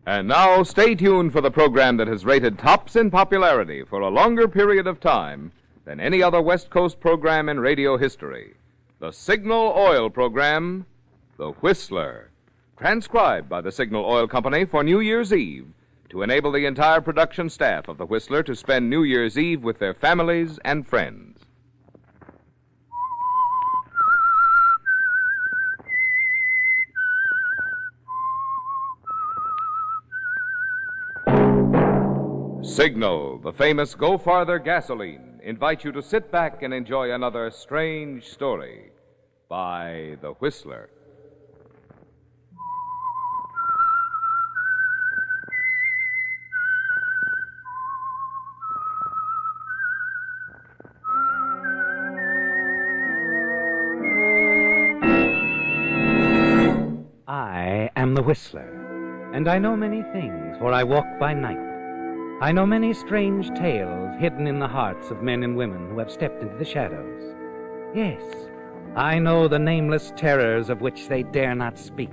And now, stay tuned for the program that has rated tops in popularity for a longer period of time than any other West Coast program in radio history. The Signal Oil program, The Whistler, transcribed by the Signal Oil Company for New Year's Eve to enable the entire production staff of The Whistler to spend New Year's Eve with their families and friends. Signal, the famous Go Farther gasoline, invites you to sit back and enjoy another strange story by The Whistler. I am the Whistler, and I know many things, for I walk by night. I know many strange tales hidden in the hearts of men and women who have stepped into the shadows. Yes, I know the nameless terrors of which they dare not speak.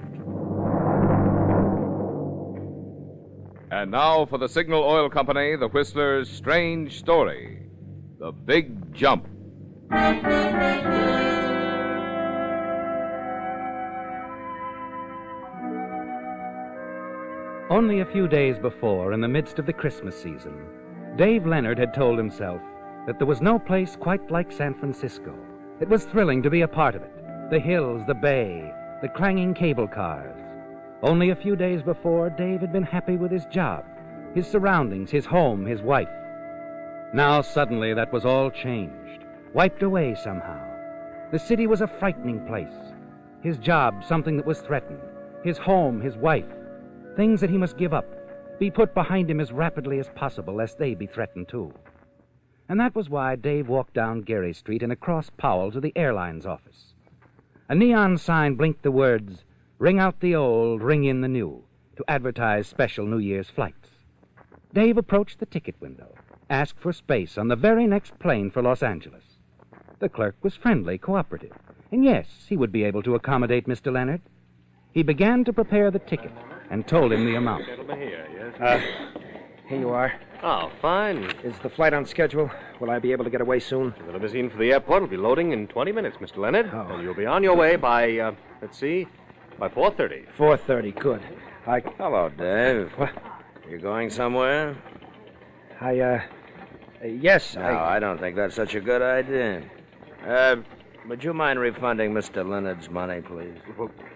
And now for the Signal Oil Company, The Whistler's strange story, The Big Jump. Only a few days before, in the midst of the Christmas season, Dave Leonard had told himself that there was no place quite like San Francisco. It was thrilling to be a part of it. The hills, the bay, the clanging cable cars. Only a few days before, Dave had been happy with his job, his surroundings, his home, his wife. Now, suddenly, that was all changed, wiped away somehow. The city was a frightening place. His job, something that was threatened. His home, his wife. Things that he must give up, be put behind him as rapidly as possible, lest they be threatened too. And that was why Dave walked down Gary Street and across Powell to the airline's office. A neon sign blinked the words, "Ring out the old, ring in the new," to advertise special New Year's flights. Dave approached the ticket window, asked for space on the very next plane for Los Angeles. The clerk was friendly, cooperative, and yes, he would be able to accommodate Mr. Leonard. He began to prepare the ticket and told him the amount. Gentlemen here, yes? Here you are. Oh, fine. Is the flight on schedule? Will I be able to get away soon? The limousine for the airport will be loading in 20 minutes, Mr. Leonard. Oh. And you'll be on your way by, by 4:30. 4:30, good. Hello, Dave. What? You going somewhere? Yes, No, I don't think that's such a good idea. Would you mind refunding Mr. Leonard's money, please?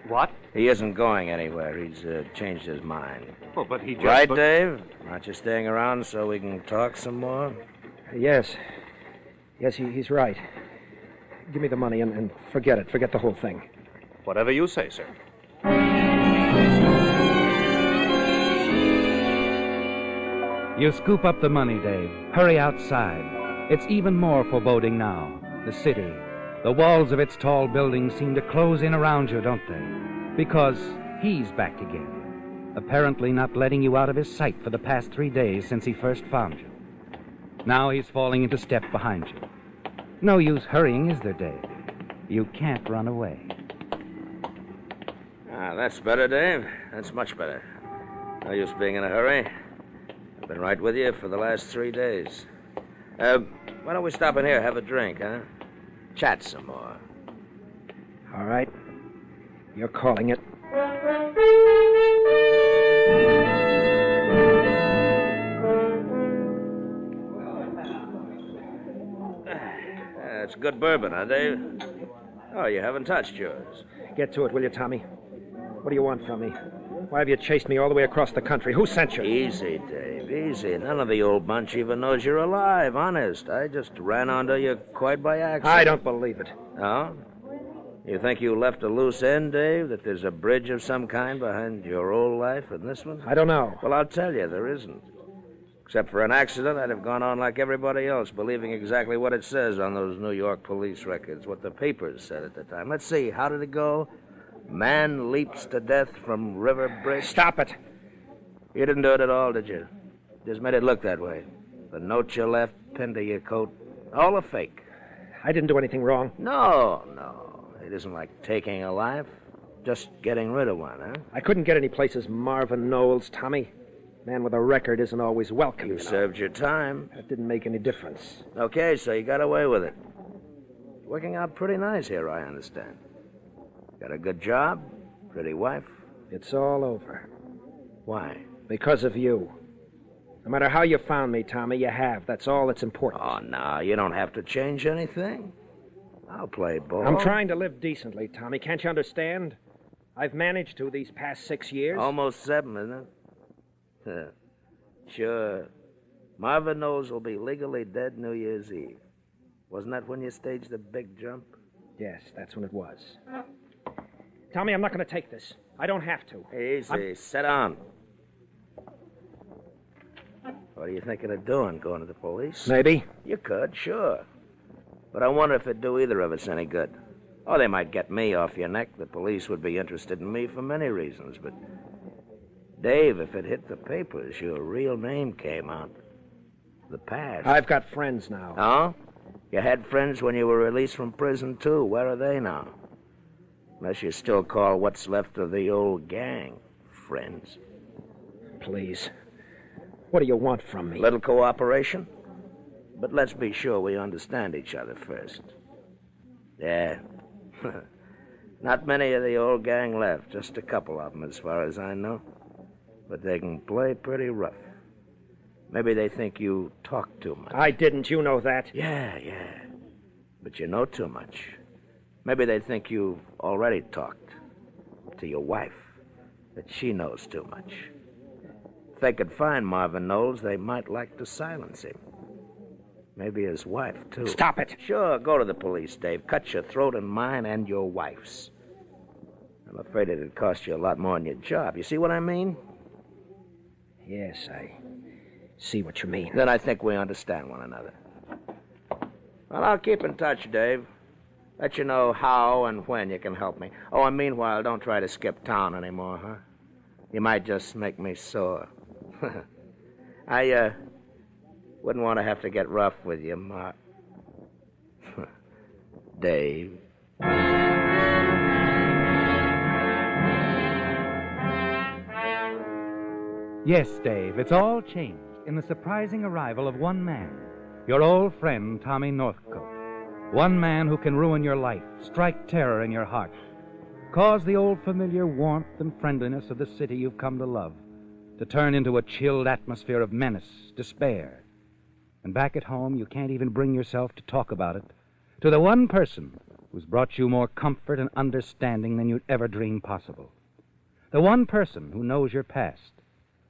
What? He isn't going anywhere. He's changed his mind. Oh, but he just... Right, Dave? Aren't you staying around so we can talk some more? Yes. Yes, he's right. Give me the money and forget it. Forget the whole thing. Whatever you say, sir. You scoop up the money, Dave. Hurry outside. It's even more foreboding now. The city. The walls of its tall buildings seem to close in around you, don't they? Because he's back again. Apparently not letting you out of his sight for the past 3 days since he first found you. Now he's falling into step behind you. No use hurrying, is there, Dave? You can't run away. That's better, Dave. That's much better. No use being in a hurry. I've been right with you for the last 3 days. Why don't we stop in here, have a drink, huh? Chat some more. All right. You're calling it. That's good bourbon, huh, Dave? Oh, you haven't touched yours. Get to it, will you, Tommy? What do you want from me? Why have you chased me all the way across the country? Who sent you? Easy, Dave, easy. None of the old bunch even knows you're alive, honest. I just ran onto you quite by accident. I don't believe it. Oh? You think you left a loose end, Dave? That there's a bridge of some kind behind your old life and this one? I don't know. Well, I'll tell you, there isn't. Except for an accident, I'd have gone on like everybody else, believing exactly what it says on those New York police records, what the papers said at the time. Let's see, how did it go? Man leaps to death from river bridge. Stop it. You didn't do it at all, did you? Just made it look that way. The note you left pinned to your coat, all a fake. I didn't do anything wrong. No. It isn't like taking a life. Just getting rid of one, huh? I couldn't get any place as Marvin Knowles, Tommy. Man with a record isn't always welcome. You know. served your time. That didn't make any difference. Okay, so you got away with it. Working out pretty nice here, I understand. Got a good job, pretty wife. It's all over. Why? Because of you. No matter how you found me, Tommy, you have. That's all that's important. Oh, no, you don't have to change anything. I'll play ball. I'm trying to live decently, Tommy. Can't you understand? I've managed to these past 6 years. Almost 7, isn't it? Sure. Marvin Knowles will be legally dead New Year's Eve. Wasn't that when you staged the big jump? Yes, that's when it was. Tommy, I'm not going to take this. I don't have to. Easy. Sit down. What are you thinking of doing? Going to the police? Maybe. You could, sure. But I wonder if it'd do either of us any good. Oh, they might get me off your neck. The police would be interested in me for many reasons, but... Dave, if it hit the papers, your real name came out. The past. I've got friends now. Oh? You had friends when you were released from prison, too. Where are they now? Unless you still call what's left of the old gang friends. Please. What do you want from me? Little cooperation? But let's be sure we understand each other first. Yeah. Not many of the old gang left. Just a couple of them, as far as I know. But they can play pretty rough. Maybe they think you talk too much. I didn't. You know that. Yeah. But you know too much. Maybe they think you've already talked to your wife, that she knows too much. If they could find Marvin Knowles, they might like to silence him. Maybe his wife, too. Stop it. Sure, go to the police, Dave. Cut your throat and mine and your wife's. I'm afraid it'd cost you a lot more than your job. You see what I mean? Yes, I see what you mean. Then I think we understand one another. Well, I'll keep in touch, Dave. Let you know how and when you can help me. Oh, and meanwhile, don't try to skip town anymore, huh? You might just make me sore. I, wouldn't want to have to get rough with you, Mark. Dave. Yes, Dave, it's all changed in the surprising arrival of one man, your old friend, Tommy Northcote. One man who can ruin your life, strike terror in your heart, cause the old familiar warmth and friendliness of the city you've come to love to turn into a chilled atmosphere of menace, despair. And back at home, you can't even bring yourself to talk about it to the one person who's brought you more comfort and understanding than you'd ever dream possible. The one person who knows your past,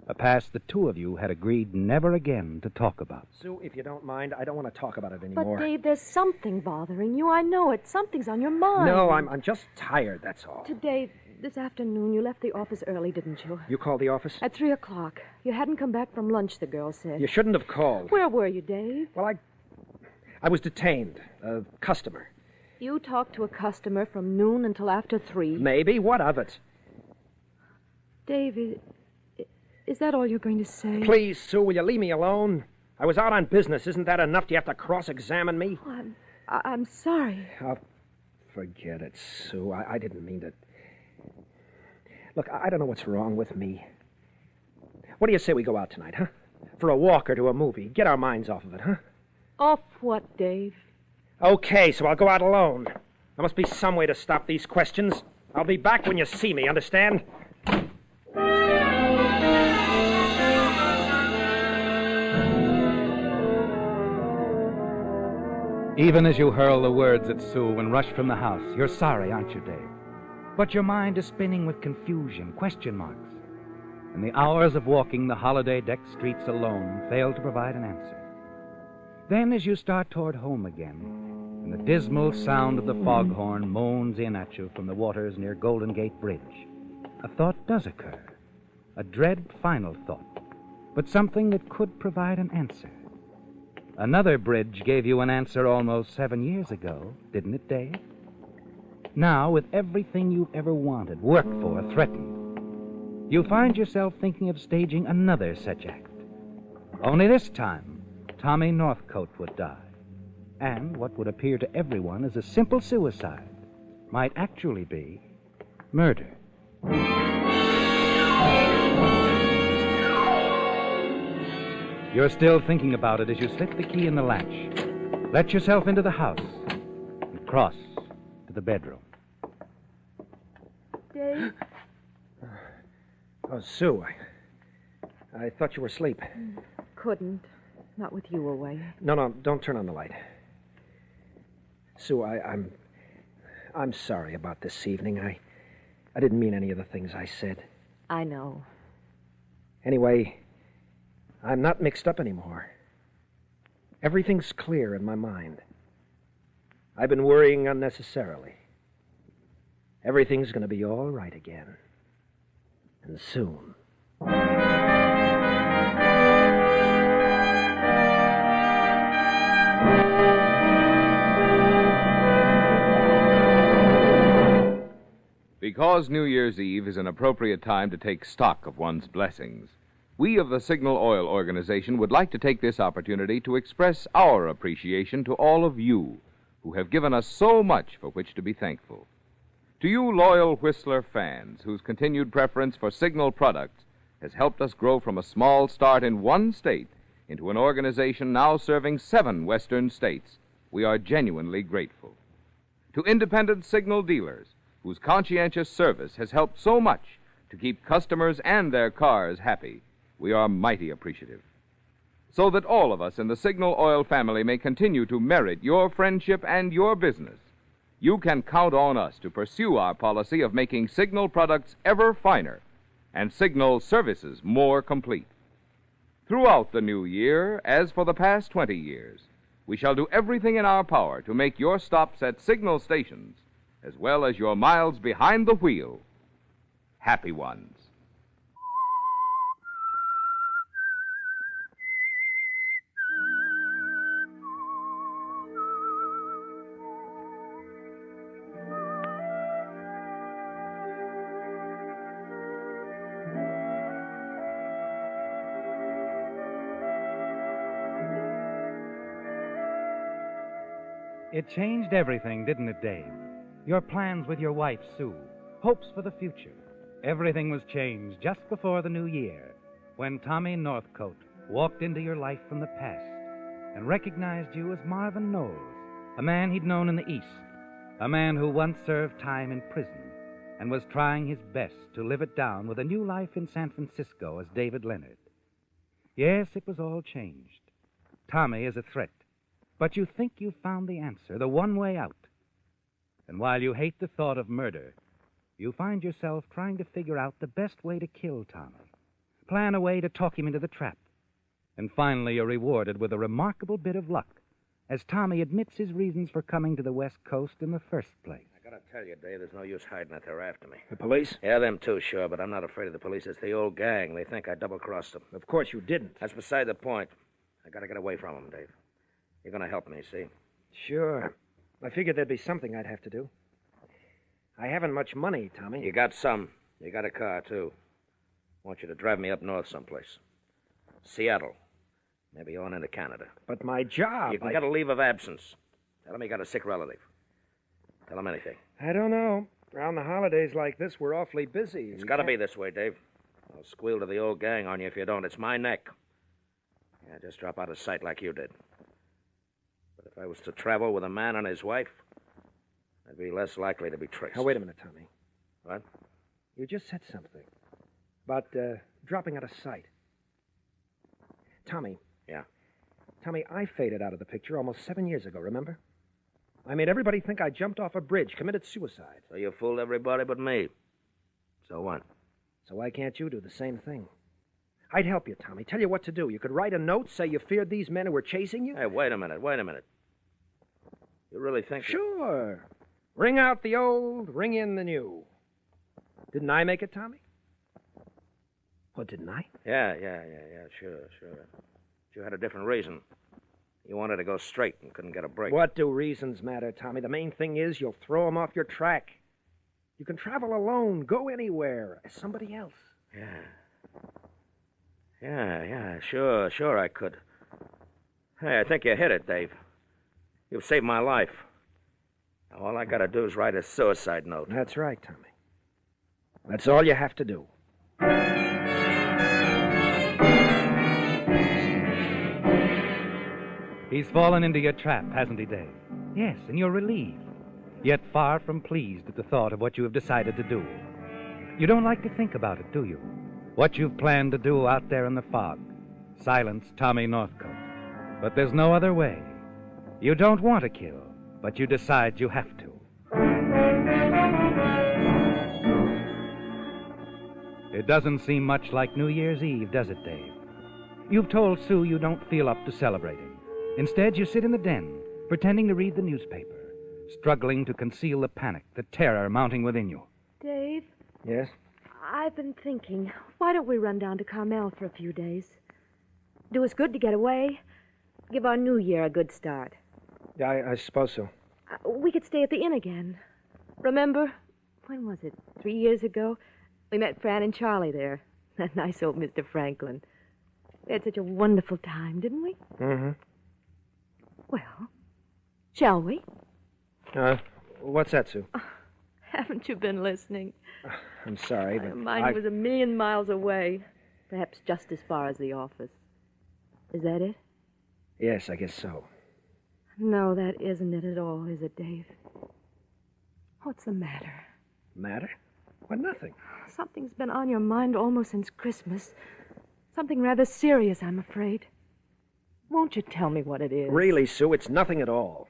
a past the two of you had agreed never again to talk about. Sue, if you don't mind, I don't want to talk about it anymore. But, Dave, there's something bothering you. I know it. Something's on your mind. No, I'm just tired, that's all. Today, this afternoon, you left the office early, didn't you? You called the office? At 3 o'clock. You hadn't come back from lunch, the girl said. You shouldn't have called. Where were you, Dave? Well, I was detained. A customer. You talked to a customer from noon until after 3. Maybe. What of it? Dave, is that all you're going to say? Please, Sue, will you leave me alone? I was out on business. Isn't that enough? Do you have to cross-examine me? Oh, I'm sorry. Oh, forget it, Sue. I didn't mean to... Look, I don't know what's wrong with me. What do you say we go out tonight, huh? For a walk or to a movie. Get our minds off of it, huh? Off what, Dave? Okay, so I'll go out alone. There must be some way to stop these questions. I'll be back when you see me, understand? Even as you hurl the words at Sue and rush from the house, you're sorry, aren't you, Dave? But your mind is spinning with confusion, question marks. And the hours of walking the holiday-decked streets alone fail to provide an answer. Then, as you start toward home again, and the dismal sound of the foghorn moans in at you from the waters near Golden Gate Bridge, a thought does occur. A dread final thought, but something that could provide an answer. Another bridge gave you an answer almost 7 years ago, didn't it, Dave? Now, with everything you've ever wanted, worked for, threatened, you find yourself thinking of staging another such act. Only this time, Tommy Northcote would die. And what would appear to everyone as a simple suicide might actually be Murder. You're still thinking about it as you slip the key in the latch. Let yourself into the house and cross to the bedroom. Dave? Oh, Sue, I thought you were asleep. Couldn't. Not with you away. No, don't turn on the light. Sue, I'm sorry about this evening. I didn't mean any of the things I said. I know. Anyway, I'm not mixed up anymore. Everything's clear in my mind. I've been worrying unnecessarily. Everything's going to be all right again. And soon. Because New Year's Eve is an appropriate time to take stock of one's blessings, we of the Signal Oil Organization would like to take this opportunity to express our appreciation to all of you who have given us so much for which to be thankful. To you loyal Whistler fans whose continued preference for Signal products has helped us grow from a small start in one state into an organization now serving 7 western states, we are genuinely grateful. To independent Signal dealers whose conscientious service has helped so much to keep customers and their cars happy, we are mighty appreciative. So that all of us in the Signal Oil family may continue to merit your friendship and your business, you can count on us to pursue our policy of making Signal products ever finer and Signal services more complete. Throughout the new year, as for the past 20 years, we shall do everything in our power to make your stops at Signal stations, as well as your miles behind the wheel, happy ones. It changed everything, didn't it, Dave? Your plans with your wife, Sue, hopes for the future. Everything was changed just before the new year, when Tommy Northcote walked into your life from the past and recognized you as Marvin Knowles, a man he'd known in the East, a man who once served time in prison and was trying his best to live it down with a new life in San Francisco as David Leonard. Yes, it was all changed. Tommy is a threat, but you think you've found the answer, the one way out. And while you hate the thought of murder, you find yourself trying to figure out the best way to kill Tommy, plan a way to talk him into the trap. And finally you're rewarded with a remarkable bit of luck, as Tommy admits his reasons for coming to the West Coast in the first place. I gotta tell you, Dave, there's no use hiding it. They're after me. The police? Yeah, them too, sure, but I'm not afraid of the police. It's the old gang. They think I double-crossed them. Of course you didn't. That's beside the point. I gotta get away from them, Dave. You're gonna help me, see? Sure. I figured there'd be something I'd have to do. I haven't much money, Tommy. You got some. You got a car, too. I want you to drive me up north someplace. Seattle. Maybe on into Canada. But my job... You can get a leave of absence. Tell him you got a sick relative. Tell him anything. I don't know. Around the holidays like this, we're awfully busy. It's got to be this way, Dave. I'll squeal to the old gang on you if you don't. It's my neck. Yeah, just drop out of sight like you did. But if I was to travel with a man and his wife, I'd be less likely to be traced. Now, wait a minute, Tommy. What? You just said something about dropping out of sight. Tommy. Yeah? Tommy, I faded out of the picture almost 7 years ago, remember? I made everybody think I jumped off a bridge, committed suicide. So you fooled everybody but me. So what? So why can't you do the same thing? I'd help you, Tommy. Tell you what to do. You could write a note, say you feared these men who were chasing you. Hey, wait a minute. You really think... Sure. Ring out the old, ring in the new. Didn't I make it, Tommy? Oh, didn't I? Yeah, sure. But you had a different reason. You wanted to go straight and couldn't get a break. What do reasons matter, Tommy? The main thing is you'll throw them off your track. You can travel alone, go anywhere, as somebody else. Yeah, sure I could. Hey, I think you hit it, Dave. You've saved my life. Now, all I gotta do is write a suicide note. That's right, Tommy. That's all you have to do. He's fallen into your trap, hasn't he, Dave? Yes, and you're relieved, yet far from pleased at the thought of what you have decided to do. You don't like to think about it, do you? What you've planned to do out there in the fog. Silence Tommy Northcote. But there's no other way. You don't want to kill, but you decide you have to. It doesn't seem much like New Year's Eve, does it, Dave? You've told Sue you don't feel up to celebrating. Instead, you sit in the den, pretending to read the newspaper, struggling to conceal the panic, the terror mounting within you. Dave? Yes? I've been thinking, why don't we run down to Carmel for a few days? Do us good to get away. Give our new year a good start. Yeah, I suppose so. We could stay at the inn again. Remember, when was it? 3 years ago? We met Fran and Charlie there. That nice old Mr. Franklin. We had such a wonderful time, didn't we? Mm-hmm. Well, shall we? What's that, Sue? Haven't you been listening? I'm sorry, but Mine was a million miles away. Perhaps just as far as the office. Is that it? Yes, I guess so. No, that isn't it at all, is it, Dave? What's the matter? Matter? Well, nothing. Something's been on your mind almost since Christmas. Something rather serious, I'm afraid. Won't you tell me what it is? Really, Sue, it's nothing at all.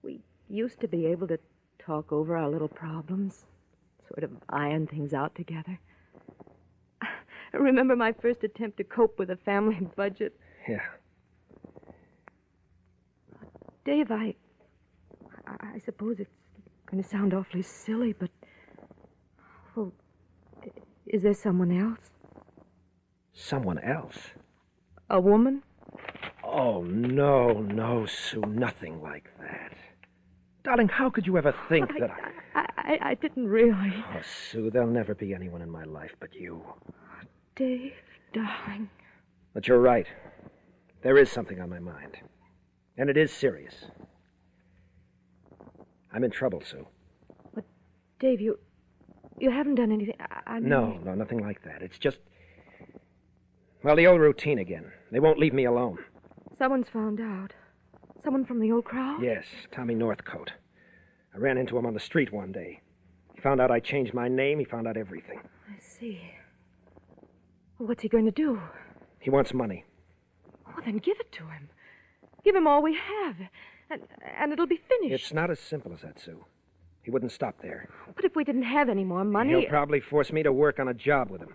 We used to be able to talk over our little problems, sort of iron things out together. Remember my first attempt to cope with a family budget? Yeah. Dave, I suppose it's going to sound awfully silly, but... Well, is there someone else? Someone else? A woman? Oh, no, Sue, nothing like that. Darling, how could you ever think that I didn't really. Oh, Sue, there'll never be anyone in my life but you. Dave, darling. But you're right. There is something on my mind. And it is serious. I'm in trouble, Sue. But, Dave, you haven't done anything. I mean... No, nothing like that. It's just... Well, the old routine again. They won't leave me alone. Someone's found out. Someone from the old crowd? Yes, Tommy Northcote. I ran into him on the street one day. He found out I changed my name. He found out everything. I see. Well, what's he going to do? He wants money. Oh, then give it to him. Give him all we have, and it'll be finished. It's not as simple as that, Sue. He wouldn't stop there. But if we didn't have any more money... He'll probably force me to work on a job with him.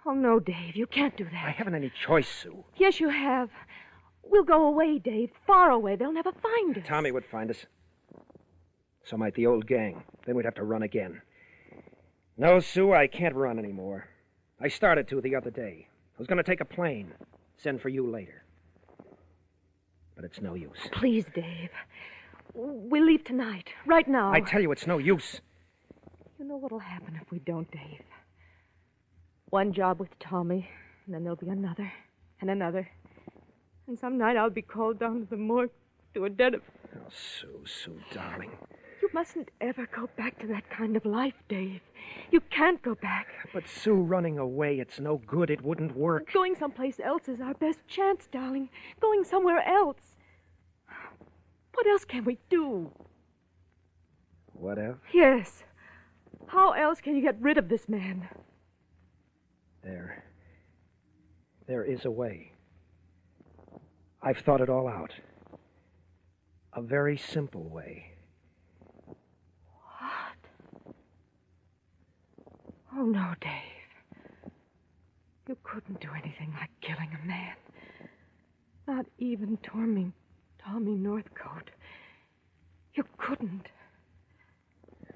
Oh, no, Dave, you can't do that. I haven't any choice, Sue. Yes, you have. We'll go away, Dave, far away. They'll never find us. Tommy would find us. So might the old gang. Then we'd have to run again. No, Sue, I can't run anymore. I started to the other day. I was going to take a plane, send for you later. But it's no use. Please, Dave. We'll leave tonight, right now. I tell you, it's no use. You know what'll happen if we don't, Dave. One job with Tommy, and then there'll be another, and another. And some night I'll be called down to the morgue to a debt of... Oh, Sue, darling. You mustn't ever go back to that kind of life, Dave. You can't go back. But, Sue, running away, it's no good. It wouldn't work. Going someplace else is our best chance, darling. Going somewhere else. What else can we do? What else? Yes. How else can you get rid of this man? There is a way. I've thought it all out. A very simple way. What? Oh, no, Dave. You couldn't do anything like killing a man. Not even Tommy Northcote. You couldn't.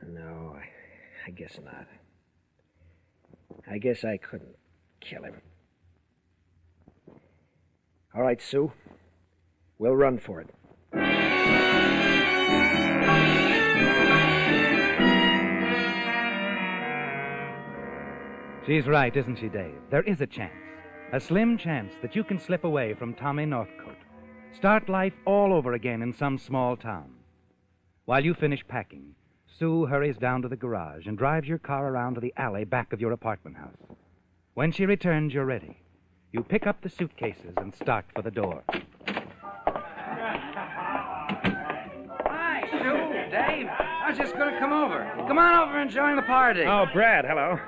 No, I guess not. I guess I couldn't kill him. All right, Sue. We'll run for it. She's right, isn't she, Dave? There is a chance. A slim chance that you can slip away from Tommy Northcote. Start life all over again in some small town. While you finish packing, Sue hurries down to the garage and drives your car around to the alley back of your apartment house. When she returns, you're ready. You pick up the suitcases and start for the door. Hi, Sue, Dave. I was just going to come over. Come on over and join the party. Oh, Brad, hello.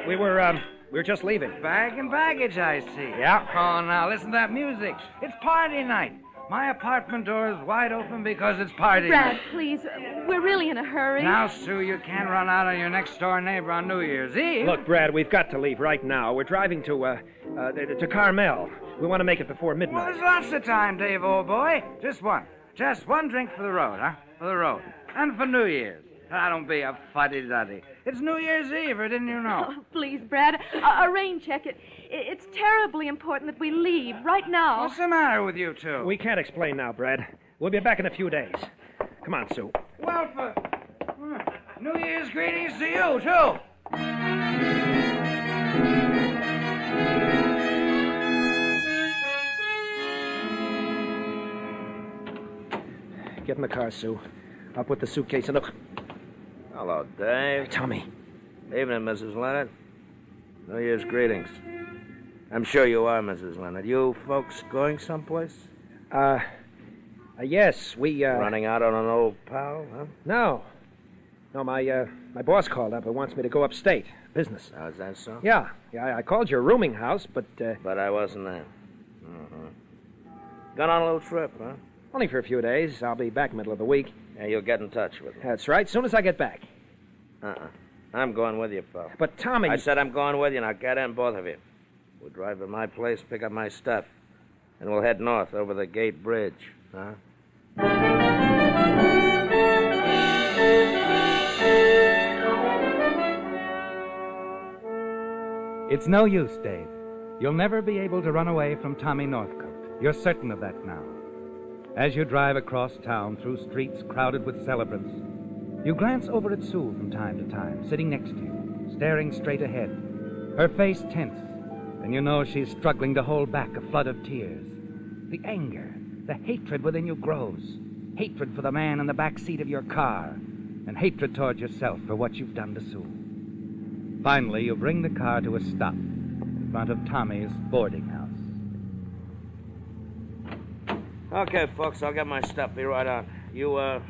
We were just leaving. Bag and baggage, I see. Yeah. Oh, now listen to that music. It's party night. My apartment door is wide open because it's party Brad, night. please, we're really in a hurry. Now, Sue, you can't run out on your next-door neighbor on New Year's Eve. Look, Brad, we've got to leave right now. We're driving to Carmel. We want to make it before Well, midnight. there's lots of time, Dave, old boy. Just one. Just one drink for the road, huh? For the road. And for New Year's. Now, don't be a fuddy-duddy. It's New Year's Eve, or didn't you know? Oh, please, Brad, a rain check. It's terribly important that we leave right now. What's the matter with you two? We can't explain now, Brad. We'll be back in a few days. Come on, Sue. Well, for New Year's greetings to you, too. Get in the car, Sue. I'll put the suitcase in the... Hello, Dave. Tommy. Evening, Mrs. Leonard. New Year's greetings. I'm sure you are, Mrs. Leonard. You folks going someplace? Yes, we, Running out on an old pal, huh? No. No, my boss called up and wants me to go upstate. Business. Oh, is that so? Yeah, I called your rooming house, but, But I wasn't there. Gone on a little trip, huh? only for a few days. I'll be back middle of the week. Yeah, you'll get in touch with me. That's right, soon as I get back. I'm going with you, pal. But, Tommy... I said I'm going with you. Now get in, both of you. We'll drive to my place, pick up my stuff, and we'll head north over the Gate Bridge, huh? It's no use, Dave. You'll never be able to run away from Tommy Northcote. You're certain of that now. As you drive across town through streets crowded with celebrants, you glance over at Sue from time to time, sitting next to you, staring straight ahead, her face tense, and you know she's struggling to hold back a flood of tears. The anger, the hatred within you grows. Hatred for the man in the back seat of your car, and hatred toward yourself for what you've done to Sue. Finally, you bring the car to a stop in front of Tommy's boarding house. Okay, folks, I'll get my stuff. Be right on. You'll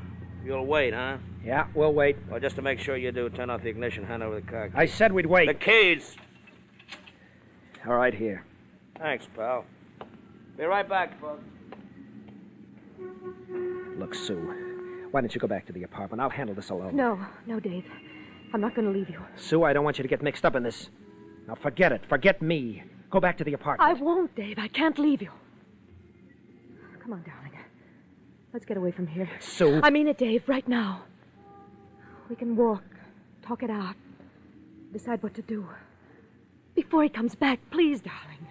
wait, huh? Yeah, we'll wait. Well, just to make sure you do, turn off the ignition, hand over the car. I said we'd wait. The keys! All right, here. Thanks, pal. Be right back, folks. Look, Sue, why don't you go back to the apartment? I'll handle this alone. No, Dave. I'm not going to leave you. Sue, I don't want you to get mixed up in this. Now, forget it. Forget me. Go back to the apartment. I won't, Dave. I can't leave you. Come on, darling. Let's get away from here. Sue. I mean it, Dave, right now. We can walk, talk it out, decide what to do. Before he comes back, please, darling.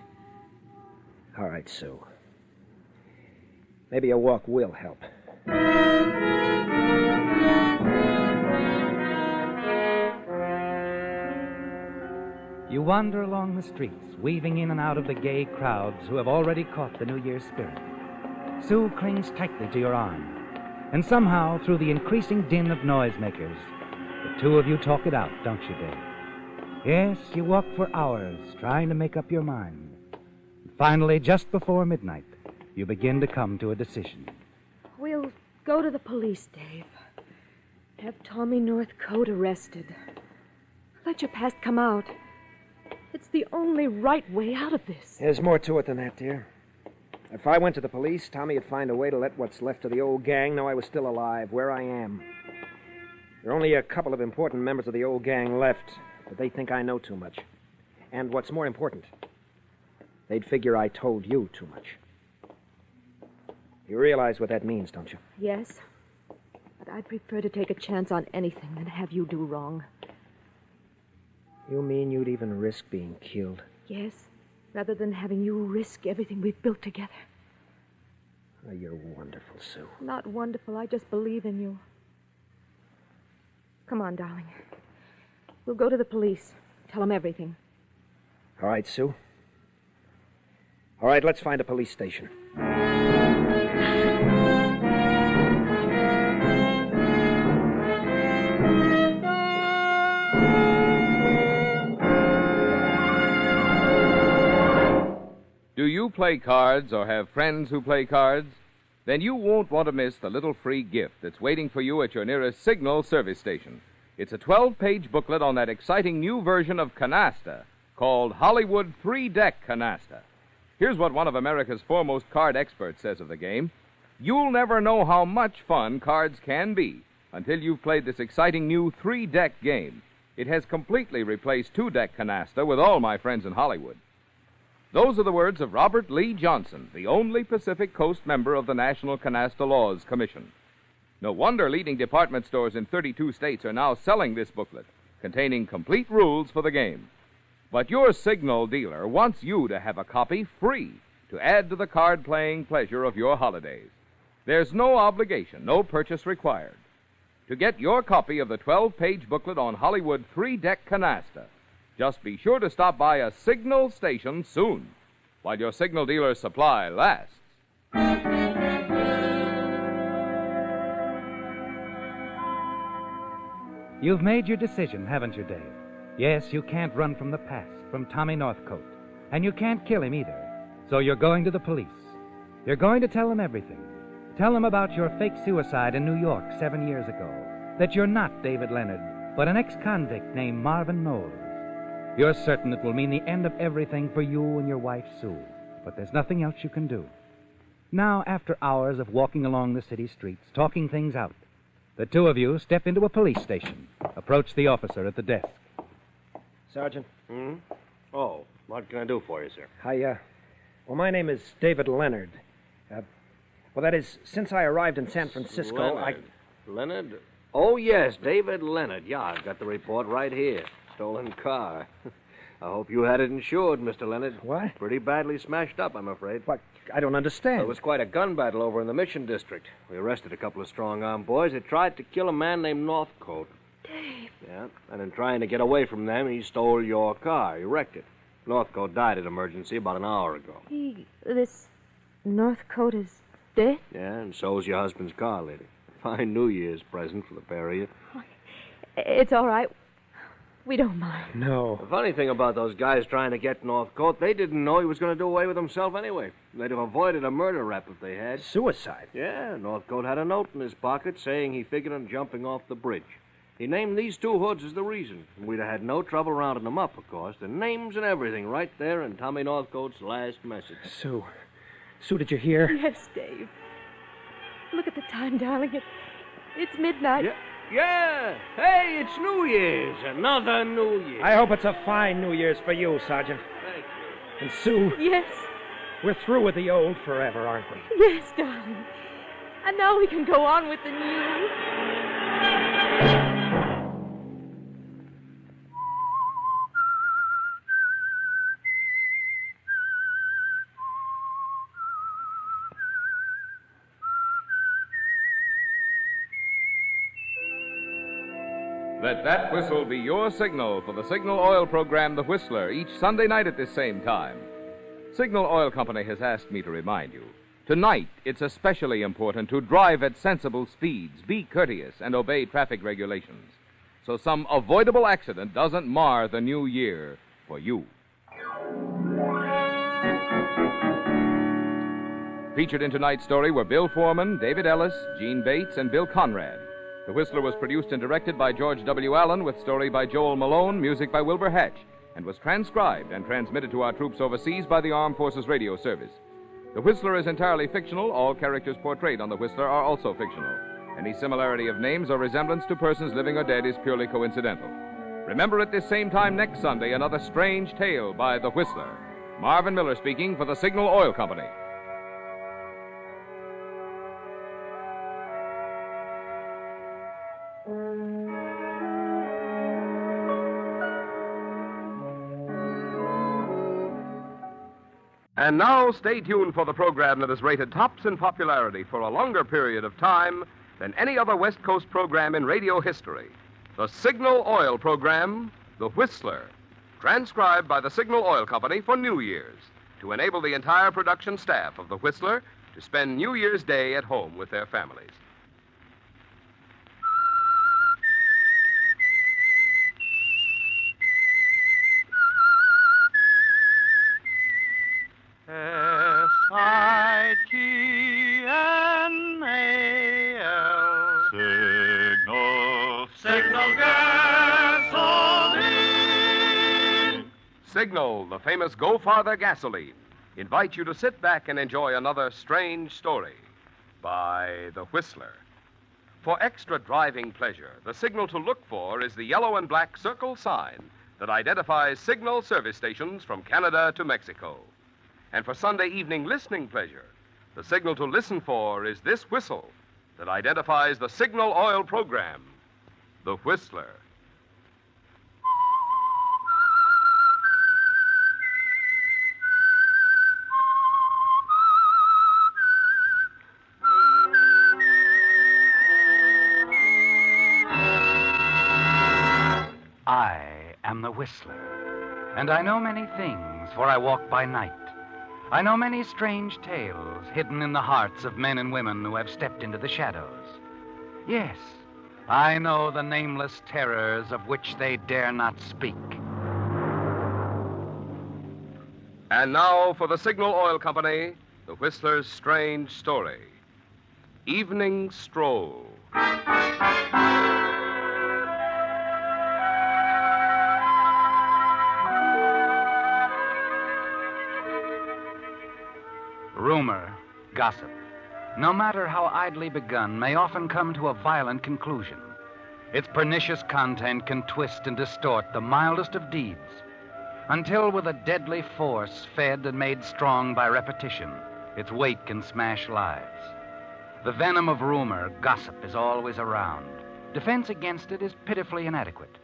All right, Sue. Maybe a walk will help. You wander along the streets, weaving in and out of the gay crowds who have already caught the New Year's spirit. Sue clings tightly to your arm, and somehow, through the increasing din of noisemakers, the two of you talk it out, don't you, Dave? Yes, you walk for hours, trying to make up your mind. Finally, just before midnight, you begin to come to a decision. We'll go to the police, Dave. Have Tommy Northcote arrested. Let your past come out. It's the only right way out of this. There's more to it than that, dear. If I went to the police, Tommy would find a way to let what's left of the old gang know I was still alive, where I am. There are only a couple of important members of the old gang left, but they think I know too much. And what's more important, they'd figure I told you too much. You realize what that means, don't you? Yes, but I'd prefer to take a chance on anything than have you do wrong. You mean you'd even risk being killed? Yes, rather than having you risk everything we've built together. Oh, you're wonderful, Sue. Not wonderful, I just believe in you. Come on, darling. We'll go to the police. Tell them everything. All right, Sue. All right, let's find a police station. Do you play cards or have friends who play cards? Then you won't want to miss the little free gift that's waiting for you at your nearest Signal service station. It's a 12-page booklet on that exciting new version of canasta called Hollywood 3-Deck Canasta. Here's what one of America's foremost card experts says of the game. You'll never know how much fun cards can be until you've played this exciting new 3-deck game. It has completely replaced 2-deck canasta with all my friends in Hollywood. Those are the words of Robert Lee Johnson, the only Pacific Coast member of the National Canasta Laws Commission. No wonder leading department stores in 32 states are now selling this booklet, containing complete rules for the game. But your Signal dealer wants you to have a copy free to add to the card-playing pleasure of your holidays. There's no obligation, no purchase required. To get your copy of the 12-page booklet on Hollywood 3-Deck Canasta, just be sure to stop by a Signal station soon, while your Signal dealer's supply lasts. You've made your decision, haven't you, Dave? Yes, you can't run from the past, from Tommy Northcote. And you can't kill him either. So you're going to the police. You're going to tell them everything. Tell them about your fake suicide in New York 7 years ago. That you're not David Leonard, but an ex-convict named Marvin Knowles. You're certain it will mean the end of everything for you and your wife, Sue. But there's nothing else you can do. Now, after hours of walking along the city streets, talking things out, the two of you step into a police station. Approach the officer at the desk. Sergeant. Oh, what can I do for you, sir? Well, my name is David Leonard. Well, that is, since I arrived in San Francisco, Leonard? Oh, yes, David Leonard. Yeah, I've got the report right here. Stolen car. I hope you had it insured, Mr. Leonard. What? Pretty badly smashed up, I'm afraid. What? I don't understand. There was quite a gun battle over in the Mission District. We arrested a couple of strong-armed boys that tried to kill a man named Northcote. Dave. Yeah, and in trying to get away from them, he stole your car. He wrecked it. Northcote died at emergency about an hour ago. This Northcote is dead? Yeah, and so's your husband's car, lady. Fine New Year's present for the pair of you. It's all right. We don't mind. No. The funny thing about those guys trying to get Northcote, they didn't know he was going to do away with himself anyway. They'd have avoided a murder rap if they had. Suicide? Yeah, Northcote had a note in his pocket saying he figured on jumping off the bridge. He named these two hoods as the reason. We'd have had no trouble rounding them up, of course. The names and everything right there in Tommy Northcote's last message. Sue, did you hear? Yes, Dave. Look at the time, darling. It's midnight. Yeah. Hey, it's New Year's. Another New Year. I hope it's a fine New Year's for you, Sergeant. Thank you. And Sue, Yes. we're through with the old forever, aren't we? Yes, darling. And now we can go on with the new. Let that whistle be your signal for the Signal Oil program, The Whistler, each Sunday night at this same time. Signal Oil Company has asked me to remind you. Tonight, it's especially important to drive at sensible speeds, be courteous, and obey traffic regulations, so some avoidable accident doesn't mar the new year for you. Featured in tonight's story were Bill Foreman, David Ellis, Gene Bates, and Bill Conrad. The Whistler was produced and directed by George W. Allen, with story by Joel Malone, music by Wilbur Hatch, and was transcribed and transmitted to our troops overseas by the Armed Forces Radio Service. The Whistler is entirely fictional. All characters portrayed on The Whistler are also fictional. Any similarity of names or resemblance to persons living or dead is purely coincidental. Remember at this same time next Sunday, another strange tale by The Whistler. Marvin Miller speaking for the Signal Oil Company. And now, stay tuned for the program that is rated tops in popularity for a longer period of time than any other West Coast program in radio history. The Signal Oil program, The Whistler, transcribed by the Signal Oil Company for New Year's, to enable the entire production staff of The Whistler to spend New Year's Day at home with their families. Signal, the famous Go Farther gasoline, invite you to sit back and enjoy another strange story by The Whistler. For extra driving pleasure, the signal to look for is the yellow and black circle sign that identifies Signal service stations from Canada to Mexico. And for Sunday evening listening pleasure, the signal to listen for is this whistle that identifies the Signal Oil program, The Whistler. I am the Whistler, and I know many things, for I walk by night. I know many strange tales hidden in the hearts of men and women who have stepped into the shadows. Yes, I know the nameless terrors of which they dare not speak. And now for the Signal Oil Company, The Whistler's strange story. Evening Stroll. Rumor, gossip, no matter how idly begun, may often come to a violent conclusion. Its pernicious content can twist and distort the mildest of deeds, until with a deadly force, fed and made strong by repetition, its weight can smash lives. The venom of rumor, gossip, is always around. Defense against it is pitifully inadequate,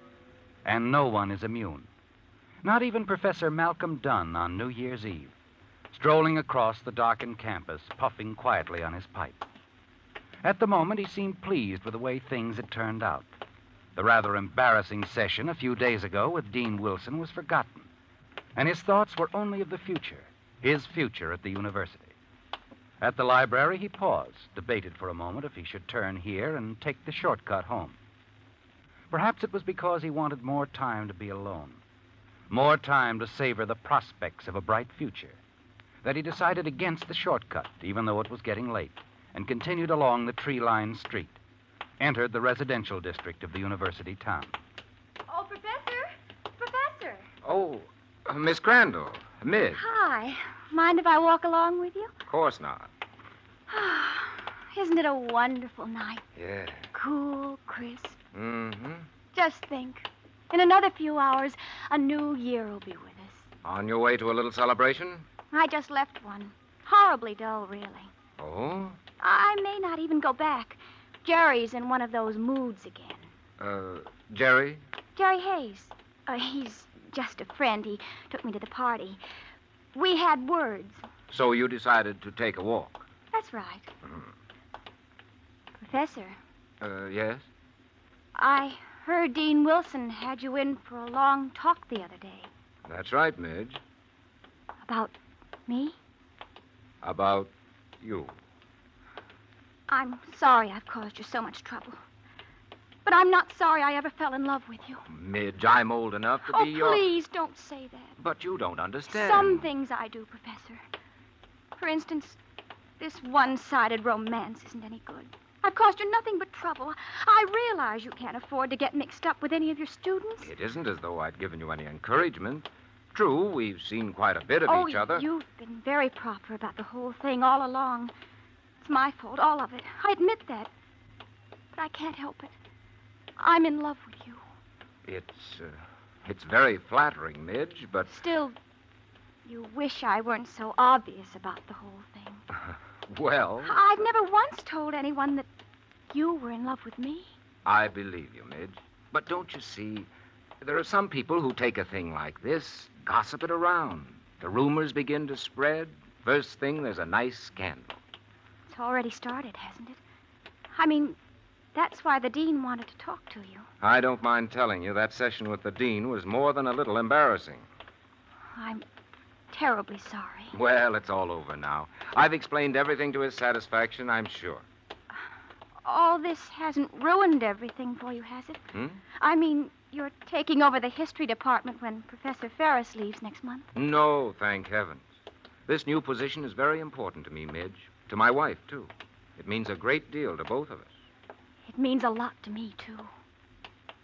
and no one is immune. Not even Professor Malcolm Dunn on New Year's Eve, strolling across the darkened campus, puffing quietly on his pipe. At the moment, he seemed pleased with the way things had turned out. The rather embarrassing session a few days ago with Dean Wilson was forgotten, and his thoughts were only of the future, his future at the university. At the library, he paused, debated for a moment if he should turn here and take the shortcut home. Perhaps it was because he wanted more time to be alone, more time to savor the prospects of a bright future, that he decided against the shortcut, even though it was getting late, and continued along the tree-lined street, entered the residential district of the university town. Oh, Professor! Professor! Oh, Miss Crandall. Midge. Hi. Mind if I walk along with you? Of course not. Isn't it a wonderful night? Yeah. Cool, crisp. Mm-hmm. Just think. In another few hours, a new year will be with us. On your way to a little celebration? I just left one. Horribly dull, really. Oh? I may not even go back. Jerry's in one of those moods again. Jerry? Jerry Hayes. He's just a friend. He took me to the party. We had words. So you decided to take a walk? That's right. Professor, Yes? I heard Dean Wilson had you in for a long talk the other day. That's right, Midge. About me? About you. I'm sorry I've caused you so much trouble. But I'm not sorry I ever fell in love with you. Midge, I'm old enough to Oh, be your... please don't say that. But you don't understand. Some things I do, Professor. For instance, this one-sided romance isn't any good. I've caused you nothing but trouble. I realize you can't afford to get mixed up with any of your students. It isn't as though I'd given you any encouragement. True, we've seen quite a bit of each other. You've been very proper about the whole thing all along. It's my fault, all of it. I admit that. But I can't help it. I'm in love with you. It's very flattering, Midge, but... Still, you wish I weren't so obvious about the whole thing. Well... I've never once told anyone that you were in love with me. I believe you, Midge. But don't you see, there are some people who take a thing like this, gossip it around. The rumors begin to spread. First thing, there's a nice scandal. It's already started, hasn't it? I mean, that's why the dean wanted to talk to you. I don't mind telling you that session with the dean was more than a little embarrassing. I'm terribly sorry. Well, it's all over now. I've explained everything to his satisfaction, I'm sure. All this hasn't ruined everything for you, has it? I mean, you're taking over the history department when Professor Ferris leaves next month. No, thank heavens. This new position is very important to me, Midge. To my wife, too. It means a great deal to both of us. It means a lot to me, too.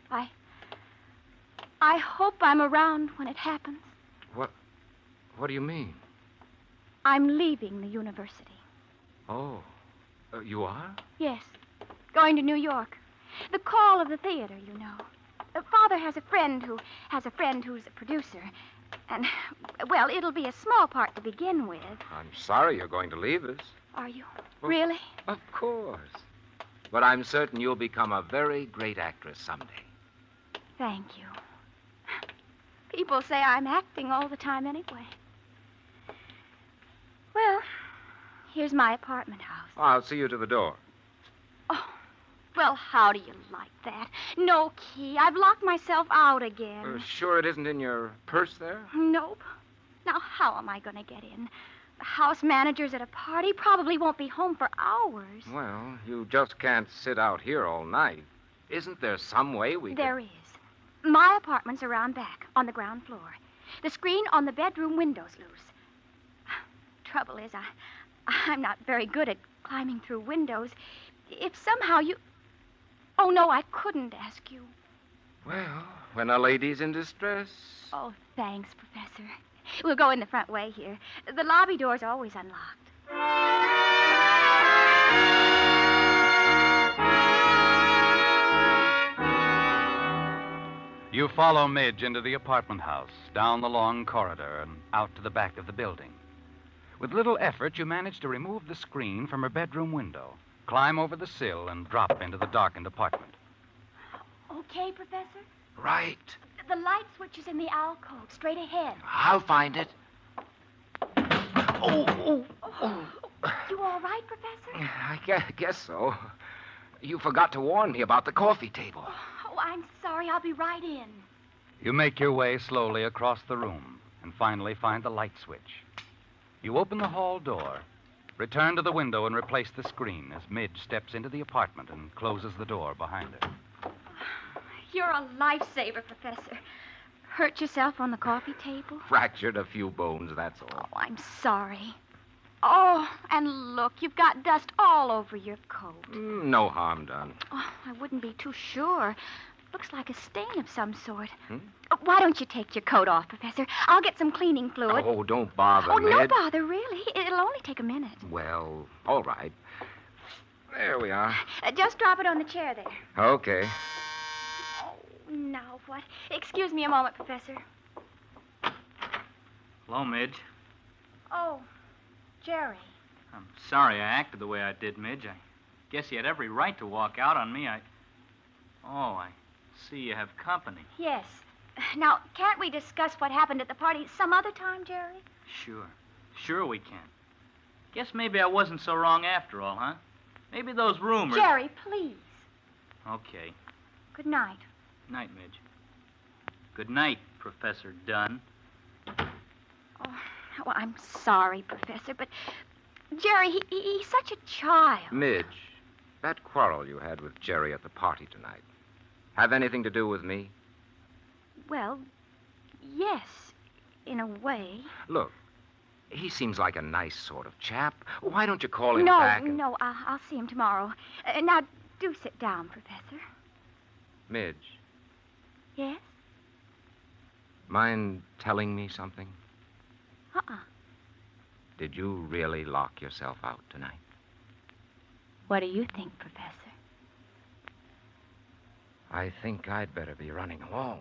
I hope I'm around when it happens. What do you mean? I'm leaving the university. Oh, you are? Yes, going to New York. The call of the theater, you know. Father has a friend who's a producer. And, well, it'll be a small part to begin with. I'm sorry you're going to leave us. Are you? Really? Of course. But I'm certain you'll become a very great actress someday. Thank you. People say I'm acting all the time anyway. Well, here's my apartment house. I'll see you to the door. Oh, well, how do you like that? No key. I've locked myself out again. Sure it isn't in your purse there? Nope. Now, how am I going to get in? The house manager's at a party, probably won't be home for hours. Well, you just can't sit out here all night. Isn't there some way we There is. My apartment's around back, on the ground floor. The screen on the bedroom window's loose. Trouble is, I'm not very good at climbing through windows. If somehow you... Oh, no, I couldn't ask you. Well, when a lady's in distress... Oh, thanks, Professor. We'll go in the front way here. The lobby door's always unlocked. You follow Midge into the apartment house, down the long corridor, and out to the back of the building. With little effort, you manage to remove the screen from her bedroom window, climb over the sill, and drop into the darkened apartment. Okay, Professor? Right. The light switch is in the alcove, straight ahead. I'll find it. Oh. You all right, Professor? I guess so. You forgot to warn me about the coffee table. Oh, I'm sorry. I'll be right in. You make your way slowly across the room and finally find the light switch. You open the hall door, return to the window, and replace the screen as Midge steps into the apartment and closes the door behind her. You're a lifesaver, Professor. Hurt yourself on the coffee table? Fractured a few bones, that's all. Oh, I'm sorry. Oh, and look, you've got dust all over your coat. No harm done. Oh, I wouldn't be too sure. Looks like a stain of some sort. Why don't you take your coat off, Professor? I'll get some cleaning fluid. Oh, don't bother, Oh, no Midge. bother, really. It'll only take a minute. Well, all right. There we are. Just drop it on the chair there. Okay. Oh, now what? Excuse me a moment, Professor. Hello, Midge. Oh, Jerry. I'm sorry I acted the way I did, Midge. I guess you had every right to walk out on me. Oh, I see you have company. Yes. Now, can't we discuss what happened at the party some other time, Jerry? Sure we can. Guess maybe I wasn't so wrong after all, huh? Maybe those rumors... Jerry, please. Okay. Good night. Night, Midge. Good night, Professor Dunn. Oh, well, I'm sorry, Professor, but Jerry, he's such a child. Midge, that quarrel you had with Jerry at the party tonight, have anything to do with me? Well, yes, in a way. Look, he seems like a nice sort of chap. Why don't you call him back? No, I'll see him tomorrow. Now, do sit down, Professor. Midge, Yes? mind telling me something? Uh-uh. Did you really lock yourself out tonight? What do you think, Professor? I think I'd better be running along.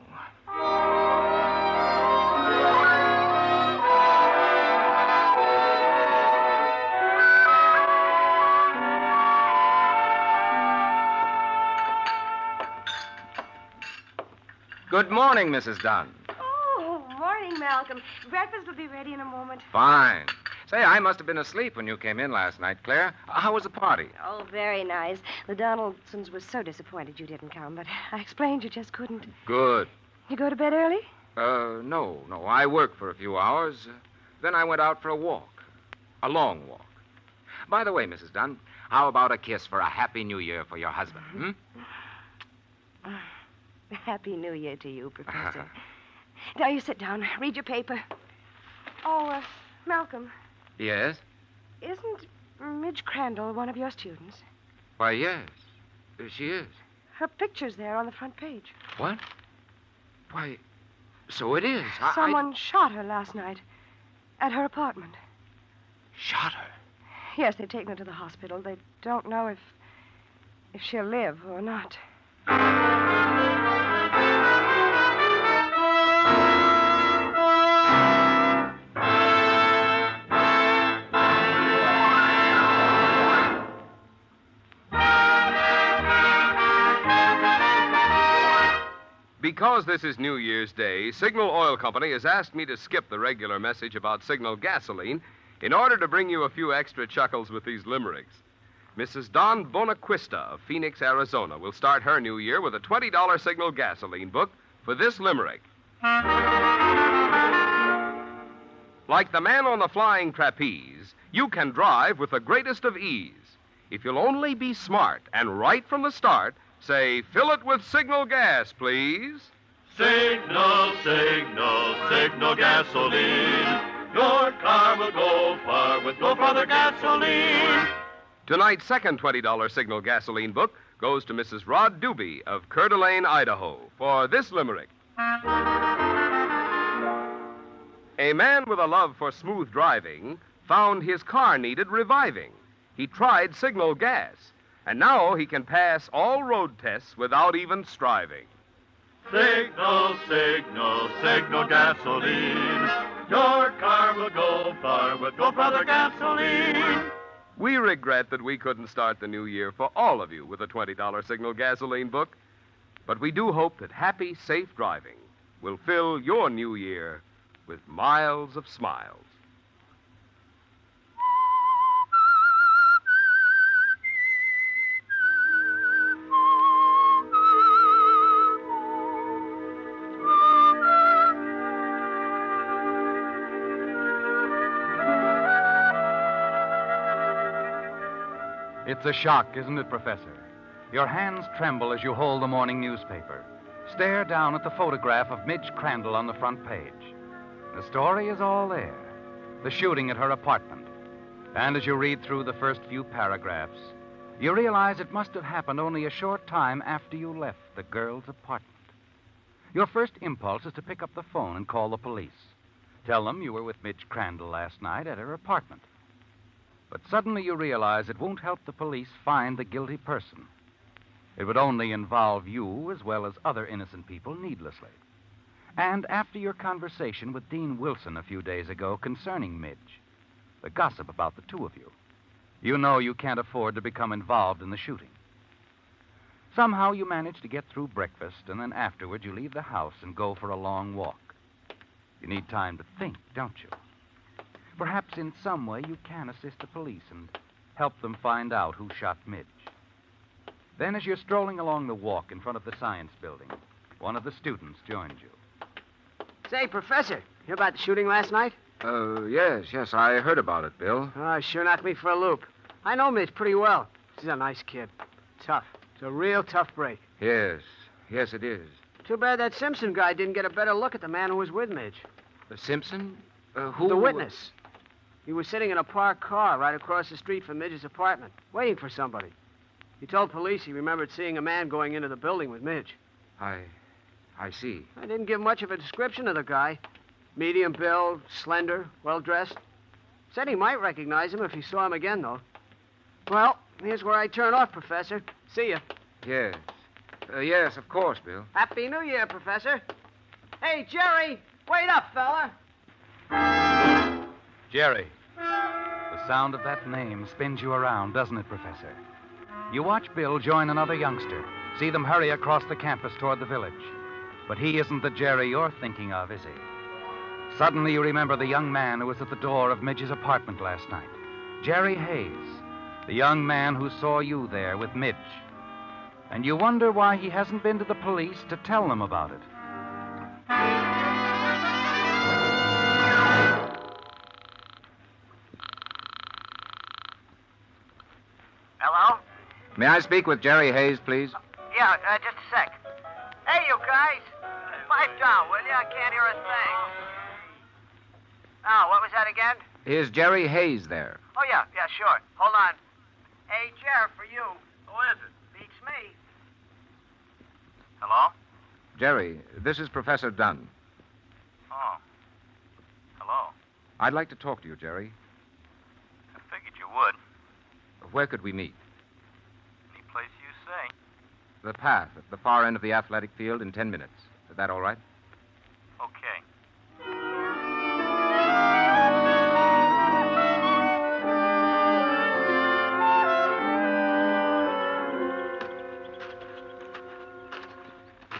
Good morning, Mrs. Dunn. Oh, morning, Malcolm. Breakfast will be ready in a moment. Fine. Say, I must have been asleep when you came in last night, Claire. How was the party? Oh, very nice. The Donaldsons were so disappointed you didn't come, but I explained you just couldn't. Good. You go to bed early? No. I worked for a few hours. Then I went out for a walk. A long walk. By the way, Mrs. Dunn, how about a kiss for a Happy New Year for your husband, Happy New Year to you, Professor. Now, you sit down. Read your paper. Oh, Malcolm, Yes? isn't Midge Crandall one of your students? Why, yes. She is. Her picture's there on the front page. What? Why, So it is. Someone shot her last night at her apartment. Shot her? Yes, they've taken her to the hospital. They don't know if she'll live or not. Because this is New Year's Day, Signal Oil Company has asked me to skip the regular message about Signal gasoline in order to bring you a few extra chuckles with these limericks. Mrs. Don Bonaquista of Phoenix, Arizona, will start her new year with a $20 Signal gasoline book for this limerick. Like the man on the flying trapeze, you can drive with the greatest of ease. If you'll only be smart and right from the start, say, fill it with Signal gas, please. Signal, signal, signal gasoline. Your car will go far with no further gasoline. Tonight's second $20 Signal gasoline book goes to Mrs. Rod Doobie of Coeur d'Alene, Idaho, for this limerick. A man with a love for smooth driving found his car needed reviving. He tried Signal gas, and now he can pass all road tests without even striving. Signal, signal, signal gasoline. Your car will go far with no further gasoline. We regret that we couldn't start the new year for all of you with a $20 Signal gasoline book, but we do hope that happy, safe driving will fill your new year with miles of smiles. It's a shock, isn't it, Professor? Your hands tremble as you hold the morning newspaper. Stare down at the photograph of Midge Crandall on the front page. The story is all there. The shooting at her apartment. And as you read through the first few paragraphs, you realize it must have happened only a short time after you left the girl's apartment. Your first impulse is to pick up the phone and call the police. Tell them you were with Midge Crandall last night at her apartment. But suddenly you realize it won't help the police find the guilty person. It would only involve you as well as other innocent people needlessly. And after your conversation with Dean Wilson a few days ago concerning Midge, the gossip about the two of you, you know you can't afford to become involved in the shooting. Somehow you manage to get through breakfast, and then afterward you leave the house and go for a long walk. You need time to think, don't you? Perhaps in some way you can assist the police and help them find out who shot Midge. Then as you're strolling along the walk in front of the science building, one of the students joins you. Say, Professor, hear about the shooting last night? Yes, I heard about it, Bill. Oh, sure knocked me for a loop. I know Midge pretty well. She's a nice kid. Tough. It's a real tough break. Yes, it is. Too bad that Simpson guy didn't get a better look at the man who was with Midge. The Simpson? Who? The witness. He was sitting in a parked car right across the street from Midge's apartment, waiting for somebody. He told police he remembered seeing a man going into the building with Midge. I see. I didn't give much of a description of the guy. Medium build, slender, well-dressed. Said he might recognize him if he saw him again, though. Well, here's where I turn off, Professor. See ya. Yes. Yes, of course, Bill. Happy New Year, Professor. Hey, Jerry, wait up, fella. Jerry. The sound of that name spins you around, doesn't it, Professor? You watch Bill join another youngster, see them hurry across the campus toward the village. But he isn't the Jerry you're thinking of, is he? Suddenly you remember the young man who was at the door of Midge's apartment last night. Jerry Hayes, the young man who saw you there with Midge. And you wonder why he hasn't been to the police to tell them about it. Hello? May I speak with Jerry Hayes, please? Yeah, just a sec. Hey, you guys. Pipe down, will you? I can't hear a thing. Oh, what was that again? Is Jerry Hayes there? Oh, yeah, sure. Hold on. Hey, Jer, for you. Who is it? Beats me. Hello? Jerry, this is Professor Dunn. Oh. Hello. I'd like to talk to you, Jerry. I figured you would. Where could we meet? Any place you say. The path at the far end of the athletic field in 10 minutes. Is that all right? Okay.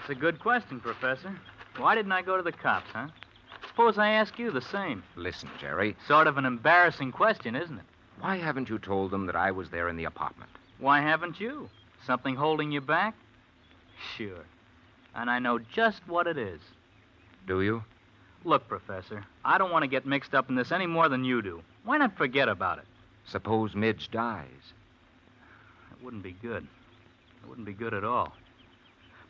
It's a good question, Professor. Why didn't I go to the cops, huh? Suppose I ask you the same. Listen, Jerry. Sort of an embarrassing question, isn't it? Why haven't you told them that I was there in the apartment? Why haven't you? Something holding you back? Sure. And I know just what it is. Do you? Look, Professor, I don't want to get mixed up in this any more than you do. Why not forget about it? Suppose Midge dies. That wouldn't be good. It wouldn't be good at all.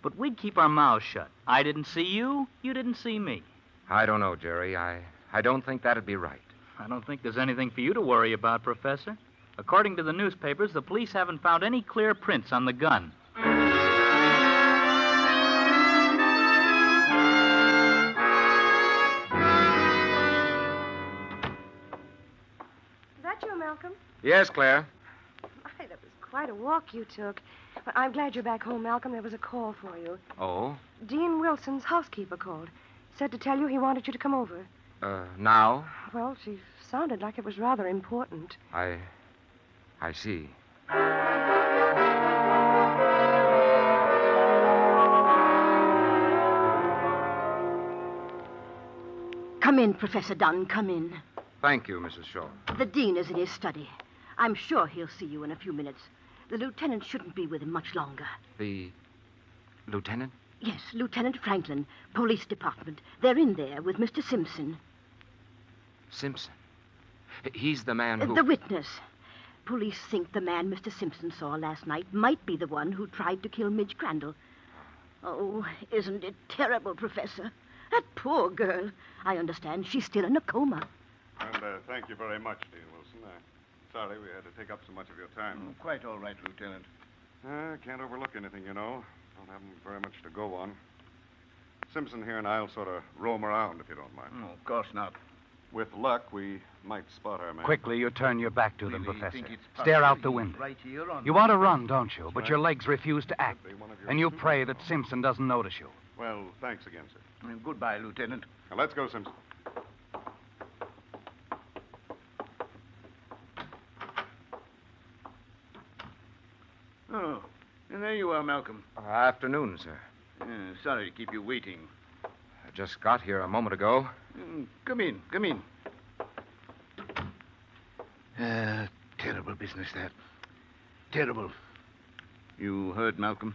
But we'd keep our mouths shut. I didn't see you, you didn't see me. I don't know, Jerry. I don't think that'd be right. I don't think there's anything for you to worry about, Professor. According to the newspapers, the police haven't found any clear prints on the gun. Is that you, Malcolm? Yes, Claire. My, that was quite a walk you took. But I'm glad you're back home, Malcolm. There was a call for you. Oh? Dean Wilson's housekeeper called. Said to tell you he wanted you to come over. Now? Well, she sounded like it was rather important. I see. Come in, Professor Dunn. Come in. Thank you, Mrs. Shaw. The dean is in his study. I'm sure he'll see you in a few minutes. The lieutenant shouldn't be with him much longer. The lieutenant? Yes, Lieutenant Franklin, police department. They're in there with Mr. Simpson. Simpson? He's the man who... The witness. Police think the man Mr. Simpson saw last night might be the one who tried to kill Midge Crandall. Oh, isn't it terrible, Professor? That poor girl. I understand she's still in a coma. And thank you very much, Dean Wilson. Sorry we had to take up so much of your time. Quite all right, Lieutenant. Can't overlook anything, you know. Don't have very much to go on. Simpson here and I'll sort of roam around, if you don't mind. Oh, of course not. With luck, we might spot our man. Quickly, you turn your back to them, Really Professor. think it's Stare out the possible window. he's right here on You want to run, don't you? But your legs refuse to act. And you pray that Simpson doesn't notice you. Well, thanks again, sir. Goodbye, Lieutenant. Now, let's go, Simpson. Oh, and there you are, Malcolm. Afternoon, sir. Sorry to keep you waiting. I just got here a moment ago. Come in. Terrible business, that. Terrible. You heard, Malcolm?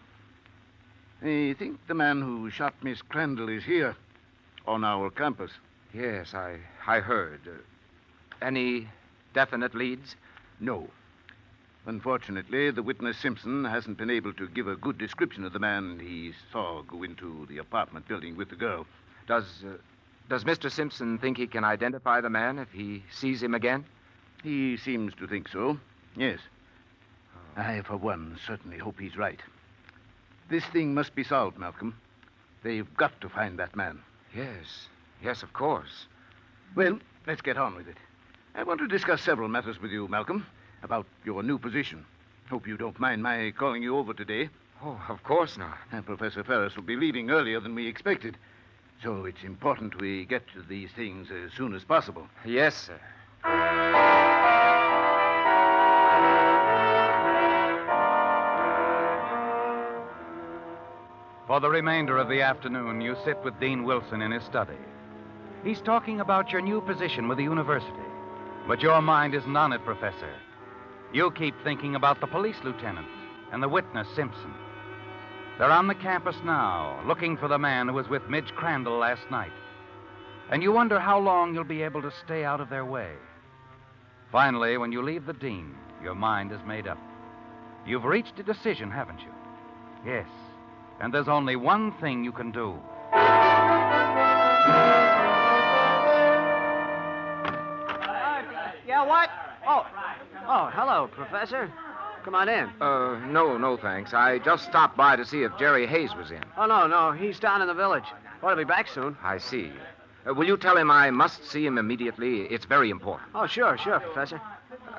I think the man who shot Miss Crandall is here, on our campus. Yes, I heard. Any definite leads? No. Unfortunately, the witness Simpson hasn't been able to give a good description of the man he saw go into the apartment building with the girl. Does Mr. Simpson think he can identify the man if he sees him again? He seems to think so, yes. I, for one, certainly hope he's right. This thing must be solved, Malcolm. They've got to find that man. Yes, of course. Well, let's get on with it. I want to discuss several matters with you, Malcolm, about your new position. Hope you don't mind my calling you over today. Oh, of course not. Professor Ferris will be leaving earlier than we expected, so it's important we get to these things as soon as possible. Yes, sir. For the remainder of the afternoon, you sit with Dean Wilson in his study. He's talking about your new position with the university. But your mind isn't on it, Professor. You keep thinking about the police lieutenant and the witness, Simpson. They're on the campus now, looking for the man who was with Midge Crandall last night. And you wonder how long you'll be able to stay out of their way. Finally, when you leave the dean, your mind is made up. You've reached a decision, haven't you? Yes. And there's only one thing you can do. Yeah, what? Oh, hello, Professor. Come on in. No, thanks. I just stopped by to see if Jerry Hayes was in. Oh, no, he's down in the village. Ought to be back soon. I see. Will you tell him I must see him immediately? It's very important. Oh, sure, Professor.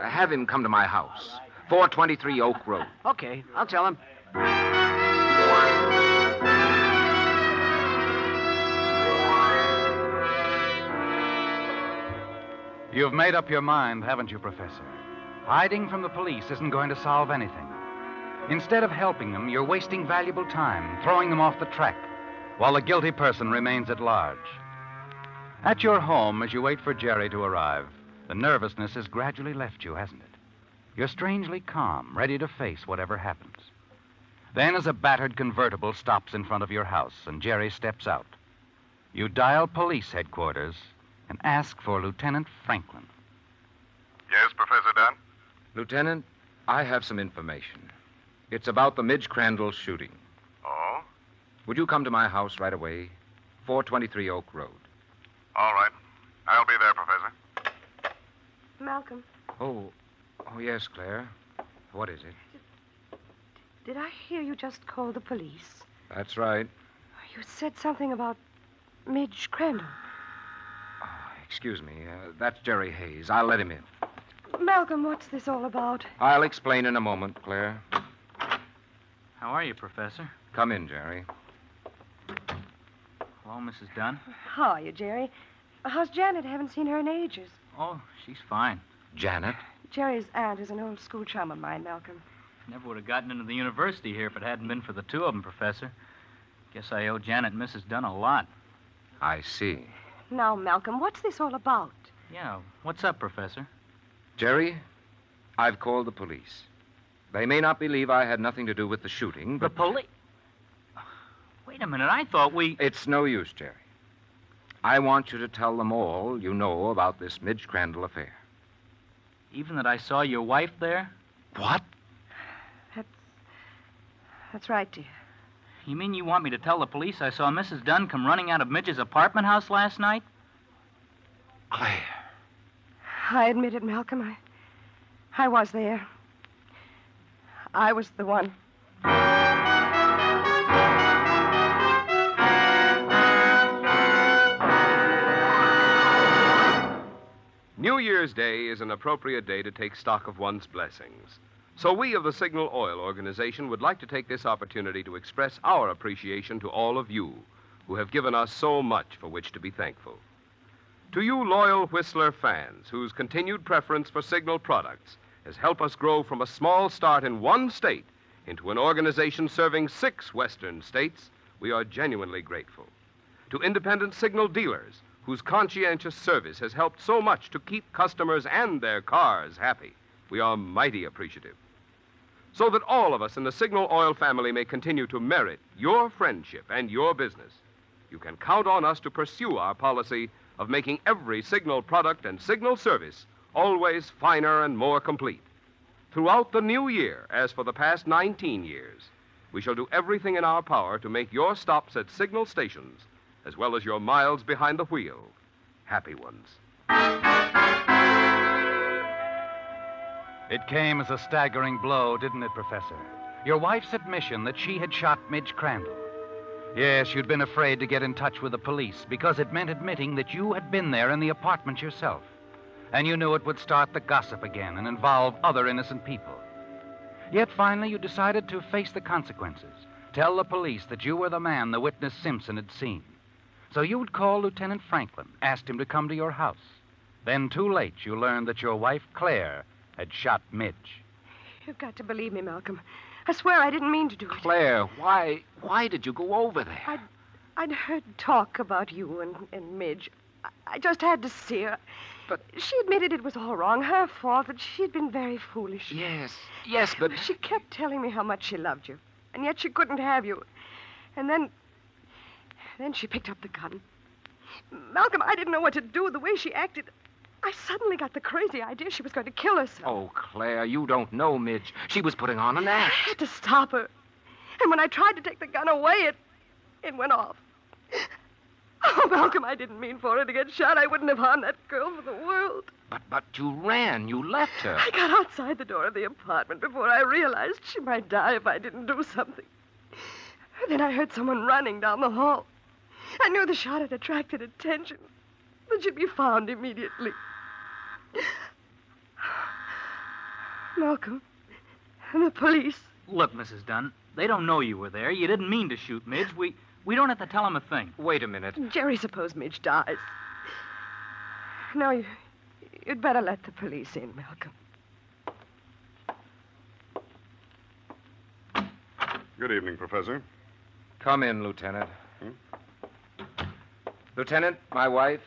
Have him come to my house, 423 Oak Road. Okay, I'll tell him. You've made up your mind, haven't you, Professor? Hiding from the police isn't going to solve anything. Instead of helping them, you're wasting valuable time, throwing them off the track, while the guilty person remains at large. At your home, as you wait for Jerry to arrive, the nervousness has gradually left you, hasn't it? You're strangely calm, ready to face whatever happens. Then, as a battered convertible stops in front of your house and Jerry steps out, you dial police headquarters and ask for Lieutenant Franklin. Yes, Professor Dunn? Lieutenant, I have some information. It's about the Midge Crandall shooting. Oh? Would you come to my house right away? 423 Oak Road. All right. I'll be there, Professor. Malcolm, Oh, yes, Claire. What is it? did I hear you just call the police? That's right. You said something about Midge Crandall. Excuse me. That's Jerry Hayes. I'll let him in. Malcolm, what's this all about? I'll explain in a moment, Claire. How are you, Professor? Come in, Jerry. Hello, Mrs. Dunn. How are you, Jerry? How's Janet? Haven't seen her in ages. Oh, she's fine. Janet? Jerry's aunt is an old school chum of mine, Malcolm. Never would have gotten into the university here if it hadn't been for the two of them, Professor. Guess I owe Janet and Mrs. Dunn a lot. I see. Now, Malcolm, what's this all about? Yeah, what's up, Professor? Jerry, I've called the police. They may not believe I had nothing to do with the shooting, but... The police? Wait a minute, I thought we... It's no use, Jerry. I want you to tell them all you know about this Midge Crandall affair. Even that I saw your wife there? What? That's right, dear. You mean you want me to tell the police I saw Mrs. Dunn come running out of Midge's apartment house last night? Claire. I admit it, Malcolm. I was there. I was the one. New Year's Day is an appropriate day to take stock of one's blessings. So we of the Signal Oil Organization would like to take this opportunity to express our appreciation to all of you who have given us so much for which to be thankful. To you loyal Whistler fans whose continued preference for Signal products has helped us grow from a small start in one state into an organization serving 6 western states, we are genuinely grateful. To independent Signal dealers whose conscientious service has helped so much to keep customers and their cars happy, we are mighty appreciative. So that all of us in the Signal Oil family may continue to merit your friendship and your business, you can count on us to pursue our policy of making every Signal product and Signal service always finer and more complete. Throughout the new year, as for the past 19 years, we shall do everything in our power to make your stops at Signal stations, as well as your miles behind the wheel, happy ones. It came as a staggering blow, didn't it, Professor? Your wife's admission that she had shot Midge Crandall. Yes, you'd been afraid to get in touch with the police because it meant admitting that you had been there in the apartment yourself. And you knew it would start the gossip again and involve other innocent people. Yet finally you decided to face the consequences. Tell the police that you were the man the witness Simpson had seen. So you would call Lieutenant Franklin, asked him to come to your house. Then too late you learned that your wife, Claire, had shot Midge. You've got to believe me, Malcolm. I swear I didn't mean to do it. Claire, why did you go over there? I'd heard talk about you and Midge. I just had to see her. But she admitted it was all wrong, her fault, that she'd been very foolish. Yes, but... She kept telling me how much she loved you, and yet she couldn't have you. And then she picked up the gun. Malcolm, I didn't know what to do. The way she acted, I suddenly got the crazy idea she was going to kill herself. Oh, Claire, you don't know Midge. She was putting on an act. I had to stop her. And when I tried to take the gun away, it went off. Oh, Malcolm, I didn't mean for her to get shot. I wouldn't have harmed that girl for the world. But you ran. You left her. I got outside the door of the apartment before I realized she might die if I didn't do something. Then I heard someone running down the hall. I knew the shot had attracted attention, but she'd be found immediately. Malcolm, and the police. Look, Mrs. Dunn, they don't know you were there. You didn't mean to shoot Midge. We don't have to tell them a thing. Wait a minute. Jerry, suppose Midge dies. No, you'd better let the police in, Malcolm. Good evening, Professor. Come in, Lieutenant. Lieutenant, my wife,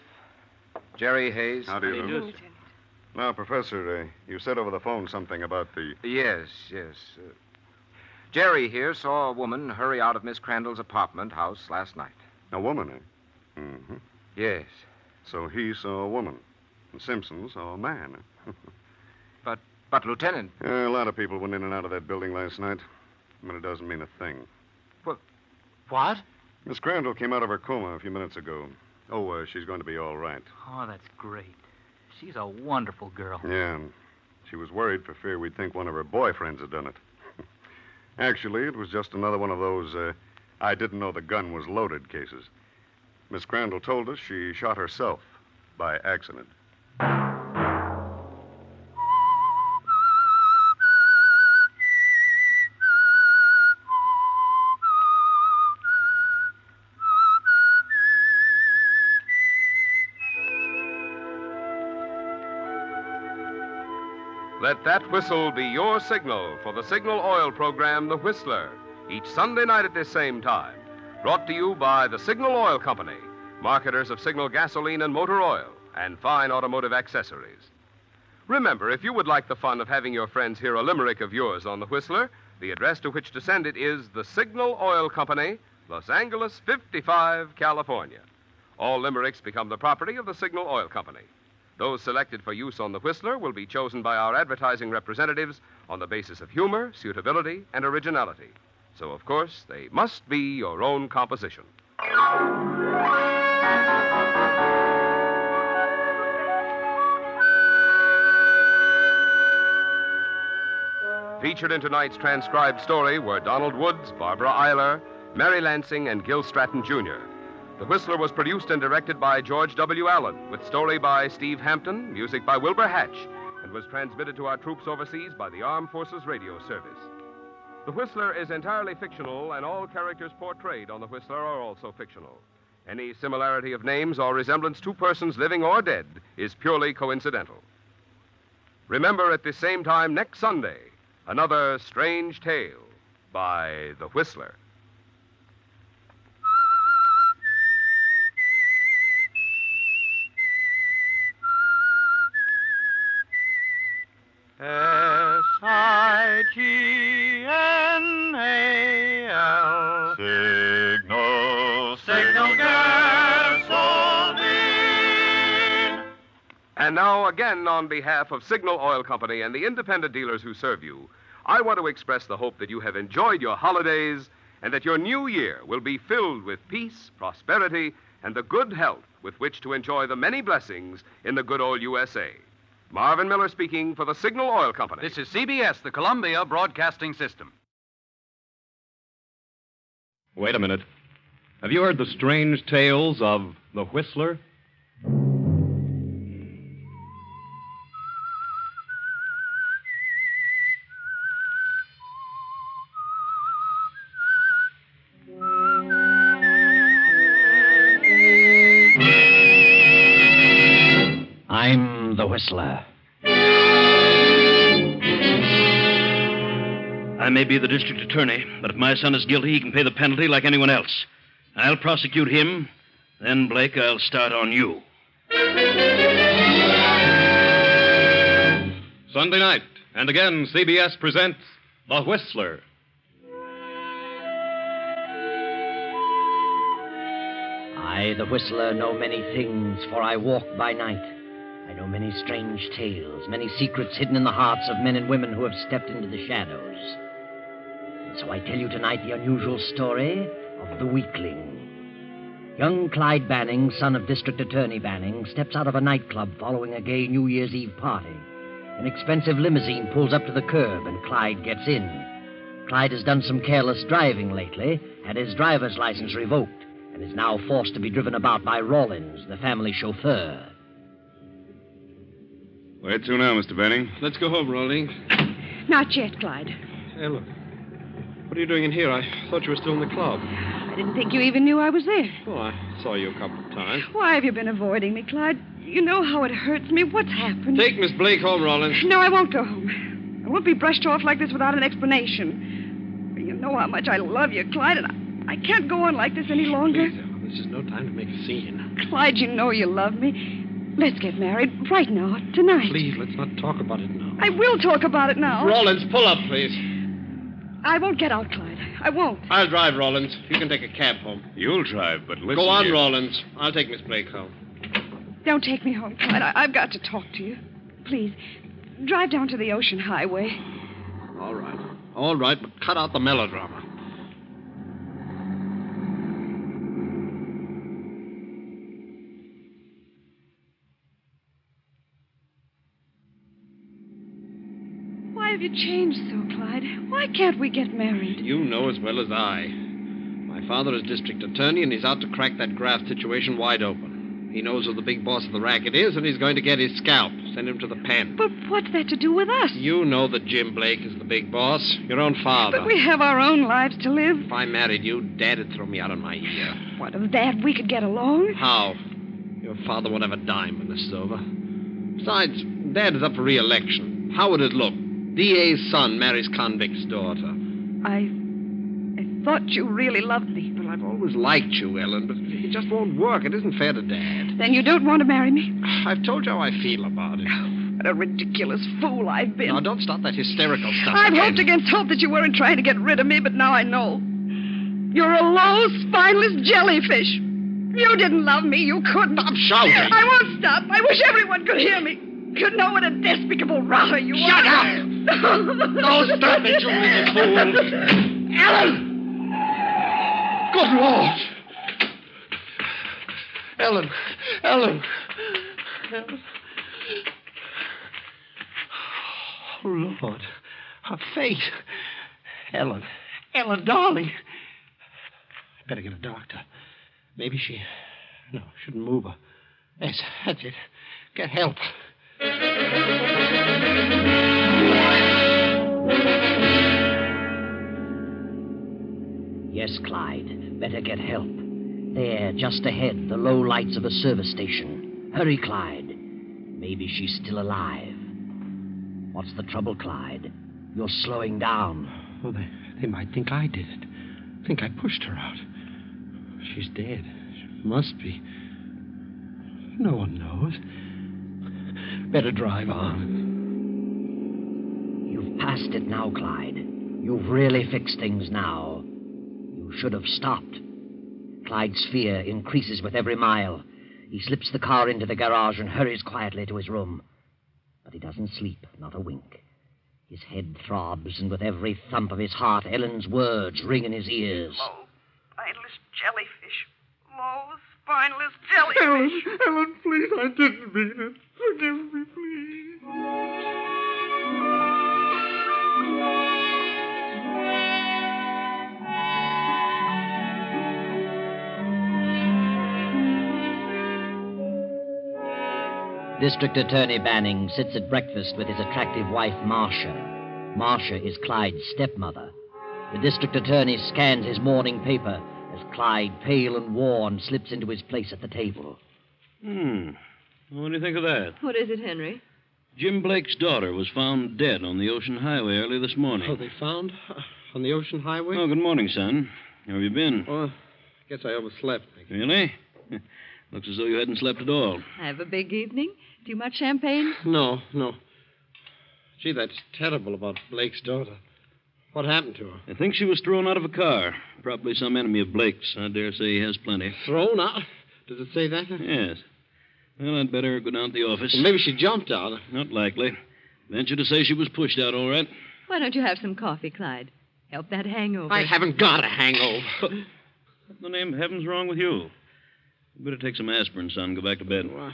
Jerry Hayes. How do you do? Now, Professor, you said over the phone something about the... Yes. Jerry here saw a woman hurry out of Miss Crandall's apartment house last night. A woman, eh? Mm-hmm. Yes. So he saw a woman, and Simpson saw a man. But, Lieutenant... A lot of people went in and out of that building last night, but it doesn't mean a thing. What? Miss Crandall came out of her coma a few minutes ago. She's going to be all right. Oh, that's great. She's a wonderful girl. Yeah. She was worried for fear we'd think one of her boyfriends had done it. Actually, it was just another one of those I didn't know the gun was loaded cases. Miss Crandall told us she shot herself by accident. Let that whistle be your signal for the Signal Oil program, The Whistler, each Sunday night at this same time. Brought to you by the Signal Oil Company, marketers of Signal gasoline and motor oil, and fine automotive accessories. Remember, if you would like the fun of having your friends hear a limerick of yours on The Whistler, the address to which to send it is the Signal Oil Company, Los Angeles 55, California. All limericks become the property of the Signal Oil Company. Those selected for use on The Whistler will be chosen by our advertising representatives on the basis of humor, suitability, and originality. So, of course, they must be your own composition. Featured in tonight's transcribed story were Donald Woods, Barbara Eiler, Mary Lansing, and Gil Stratton, Jr. The Whistler was produced and directed by George W. Allen, with story by Steve Hampton, music by Wilbur Hatch, and was transmitted to our troops overseas by the Armed Forces Radio Service. The Whistler is entirely fictional, and all characters portrayed on The Whistler are also fictional. Any similarity of names or resemblance to persons living or dead is purely coincidental. Remember, at the same time next Sunday, another strange tale by The Whistler. Signal, Signal gasoline. And now, again, on behalf of Signal Oil Company and the independent dealers who serve you, I want to express the hope that you have enjoyed your holidays and that your new year will be filled with peace, prosperity, and the good health with which to enjoy the many blessings in the good old USA. Marvin Miller speaking for the Signal Oil Company. This is CBS, the Columbia Broadcasting System. Wait a minute. Have you heard the strange tales of the Whistler? I'm the Whistler. I may be the district attorney, but if my son is guilty, he can pay the penalty like anyone else. I'll prosecute him, then, Blake, I'll start on you. Sunday night, and again, CBS presents The Whistler. I, the Whistler, know many things, for I walk by night. I know many strange tales, many secrets hidden in the hearts of men and women who have stepped into the shadows. And so I tell you tonight the unusual story of the Weakling. Young Clyde Banning, son of District Attorney Banning, steps out of a nightclub following a gay New Year's Eve party. An expensive limousine pulls up to the curb, and Clyde gets in. Clyde has done some careless driving lately, had his driver's license revoked, and is now forced to be driven about by Rawlins, the family chauffeur. Where to now, Mr. Benning? Let's go home, Rawlings. Not yet, Clyde. Ellen, what are you doing in here? I thought you were still in the club. I didn't think you even knew I was there. Oh, I saw you a couple of times. Why have you been avoiding me, Clyde? You know how it hurts me. What's happened? Take Miss Blake home, Rawlins. No, I won't go home. I won't be brushed off like this without an explanation. You know how much I love you, Clyde, and I can't go on like this any longer. Please, Ellen, this is no time to make a scene. Clyde, you know you love me. Let's get married right now, tonight. Please, let's not talk about it now. I will talk about it now. Rawlins, pull up, please. I won't get out, Clyde. I won't. I'll drive, Rawlins. You can take a cab home. You'll drive, but listen. Go on, here. Rawlins. I'll take Miss Blake home. Don't take me home, Clyde. I've got to talk to you. Please, drive down to the Ocean Highway. All right. All right, but cut out the melodrama. Why have you changed so, Clyde? Why can't we get married? You know as well as I. My father is district attorney, and he's out to crack that graft situation wide open. He knows who the big boss of the racket is, and he's going to get his scalp. Send him to the pen. But what's that to do with us? You know that Jim Blake is the big boss. Your own father. But we have our own lives to live. If I married you, Dad'd throw me out on my ear. What of that? We could get along. How? Your father won't have a dime when this is over. Besides, Dad is up for re-election. How would it look? DA's son marries convict's daughter. I thought you really loved me. Well, I've always liked you, Ellen, but it just won't work. It isn't fair to Dad. Then you don't want to marry me? I've told you how I feel about it. What a ridiculous fool I've been. Now, don't start that hysterical stuff I've again. hoped against hope that you weren't trying to get rid of me, but now I know. You're a low, spineless jellyfish. You didn't love me. You couldn't. Stop shouting. I won't stop. I wish everyone could hear me. You know what a despicable rotter you are. Shut up! No, stop it, you little fool. Ellen! Good Lord! Ellen! Ellen! Oh, Lord. Her face. Ellen. Ellen, darling. I better get a doctor. Maybe she... No, shouldn't move her. Yes, that's it. Get help. Yes, Clyde. Better get help. There, just ahead, the low lights of a service station. Hurry, Clyde. Maybe she's still alive. What's the trouble, Clyde? You're slowing down. Oh, they might think I did it. Think I pushed her out. She's dead. She must be. No one knows. Better drive on. You've passed it now, Clyde. You've really fixed things now. You should have stopped. Clyde's fear increases with every mile. He slips the car into the garage and hurries quietly to his room. But he doesn't sleep, not a wink. His head throbs, and with every thump of his heart, Ellen's words ring in his ears. Low, spineless jellyfish. Low, spineless jellyfish. Ellen, please, I didn't mean it. Forgive me, please. District Attorney Banning sits at breakfast with his attractive wife, Marcia. Marcia is Clyde's stepmother. The district attorney scans his morning paper as Clyde, pale and worn, slips into his place at the table. What do you think of that? What is it, Henry? Jim Blake's daughter was found dead on the Ocean Highway early this morning. Oh, they found? On the Ocean Highway? Oh, good morning, son. How have you been? Oh, I guess I overslept. Really? Looks as though you hadn't slept at all. Have a big evening? Too much champagne? No. Gee, that's terrible about Blake's daughter. What happened to her? I think she was thrown out of a car. Probably some enemy of Blake's. I dare say he has plenty. Thrown out? Does it say that? Yes. Well, I'd better go down to the office. Well, maybe she jumped out. Not likely. Venture to say she was pushed out, all right. Why don't you have some coffee, Clyde? Help that hangover. I haven't got a hangover. What in the name of heaven's wrong with you? You better take some aspirin, son. Go back to bed. Well,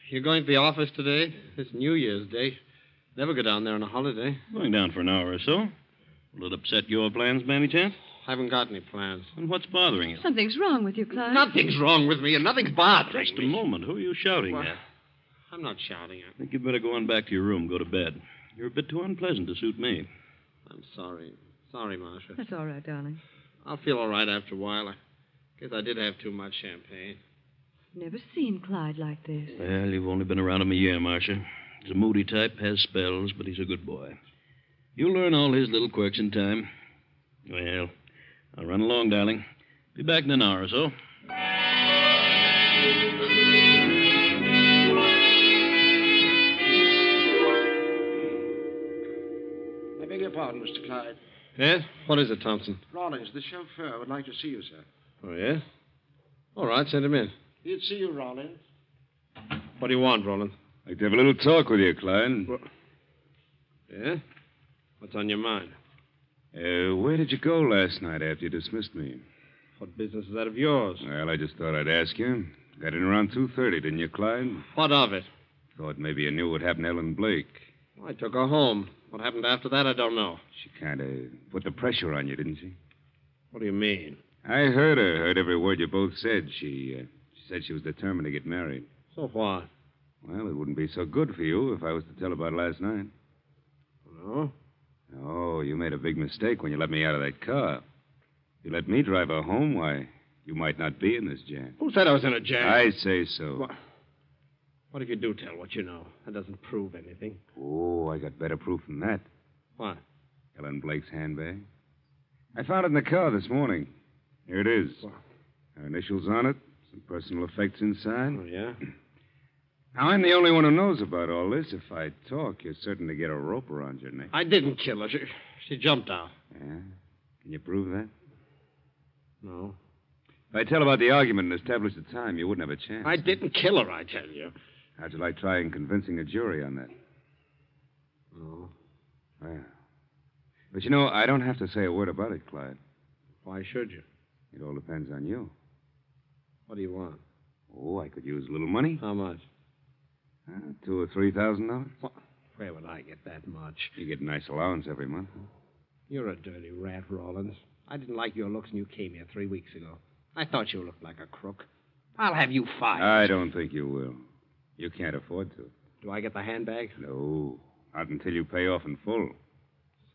you're going to the office today? It's New Year's Day. Never go down there on a holiday. Going down for an hour or so. Will it upset your plans by any chance? I haven't got any plans. And what's bothering you? Something's wrong with you, Clyde. Nothing's wrong with me, and nothing's bothering Just a me. moment. Who are you shouting What? at? I'm not shouting at I think you'd better go on back to your room, go to bed. You're a bit too unpleasant to suit me. I'm sorry. Sorry, Marcia. That's all right, darling. I'll feel all right after a while. I guess I did have too much champagne. Never seen Clyde like this. Well, you've only been around him a year, Marcia. He's a moody type, has spells, but he's a good boy. You'll learn all his little quirks in time. Well, I'll run along, darling. Be back in an hour or so. I beg your pardon, Mr. Clyde. Yes? What is it, Thompson? Rawlins, the chauffeur, would like to see you, sir. Oh, yes? All right, send him in. He'd see you, Rawlins. What do you want, Roland? I'd like to have a little talk with you, Clyde. Yeah? What's on your mind? Where did you go last night after you dismissed me? What business is that of yours? Well, I just thought I'd ask you. Got in around 2:30, didn't you, Clyde? What of it? Thought maybe you knew what happened to Ellen Blake. I took her home. What happened after that, I don't know. She kind of put the pressure on you, didn't she? What do you mean? I heard her. Heard every word you both said. She said she was determined to get married. So what? Well, it wouldn't be so good for you if I was to tell about last night. No? Oh, you made a big mistake when you let me out of that car. If you let me drive her home, why, you might not be in this jam. Who said I was in a jam? I say so. What if you do tell what you know? That doesn't prove anything. Oh, I got better proof than that. What? Ellen Blake's handbag. I found it in the car this morning. Here it is. Her initials on it, some personal effects inside. Oh, yeah? Now, I'm the only one who knows about all this. If I talk, you're certain to get a rope around your neck. I didn't kill her. She jumped out. Yeah? Can you prove that? No. If I tell about the argument and establish the time, you wouldn't have a chance. I didn't kill her, I tell you. How'd you like trying convincing a jury on that? No. Well. But you know, I don't have to say a word about it, Clyde. Why should you? It all depends on you. What do you want? Oh, I could use a little money. How much? $2,000 or $3,000. Where would I get that much? You get a nice allowance every month. You're a dirty rat, Rawlins. I didn't like your looks when you came here 3 weeks ago. I thought you looked like a crook. I'll have you fired. I don't think you will. You can't afford to. Do I get the handbag? No, not until you pay off in full.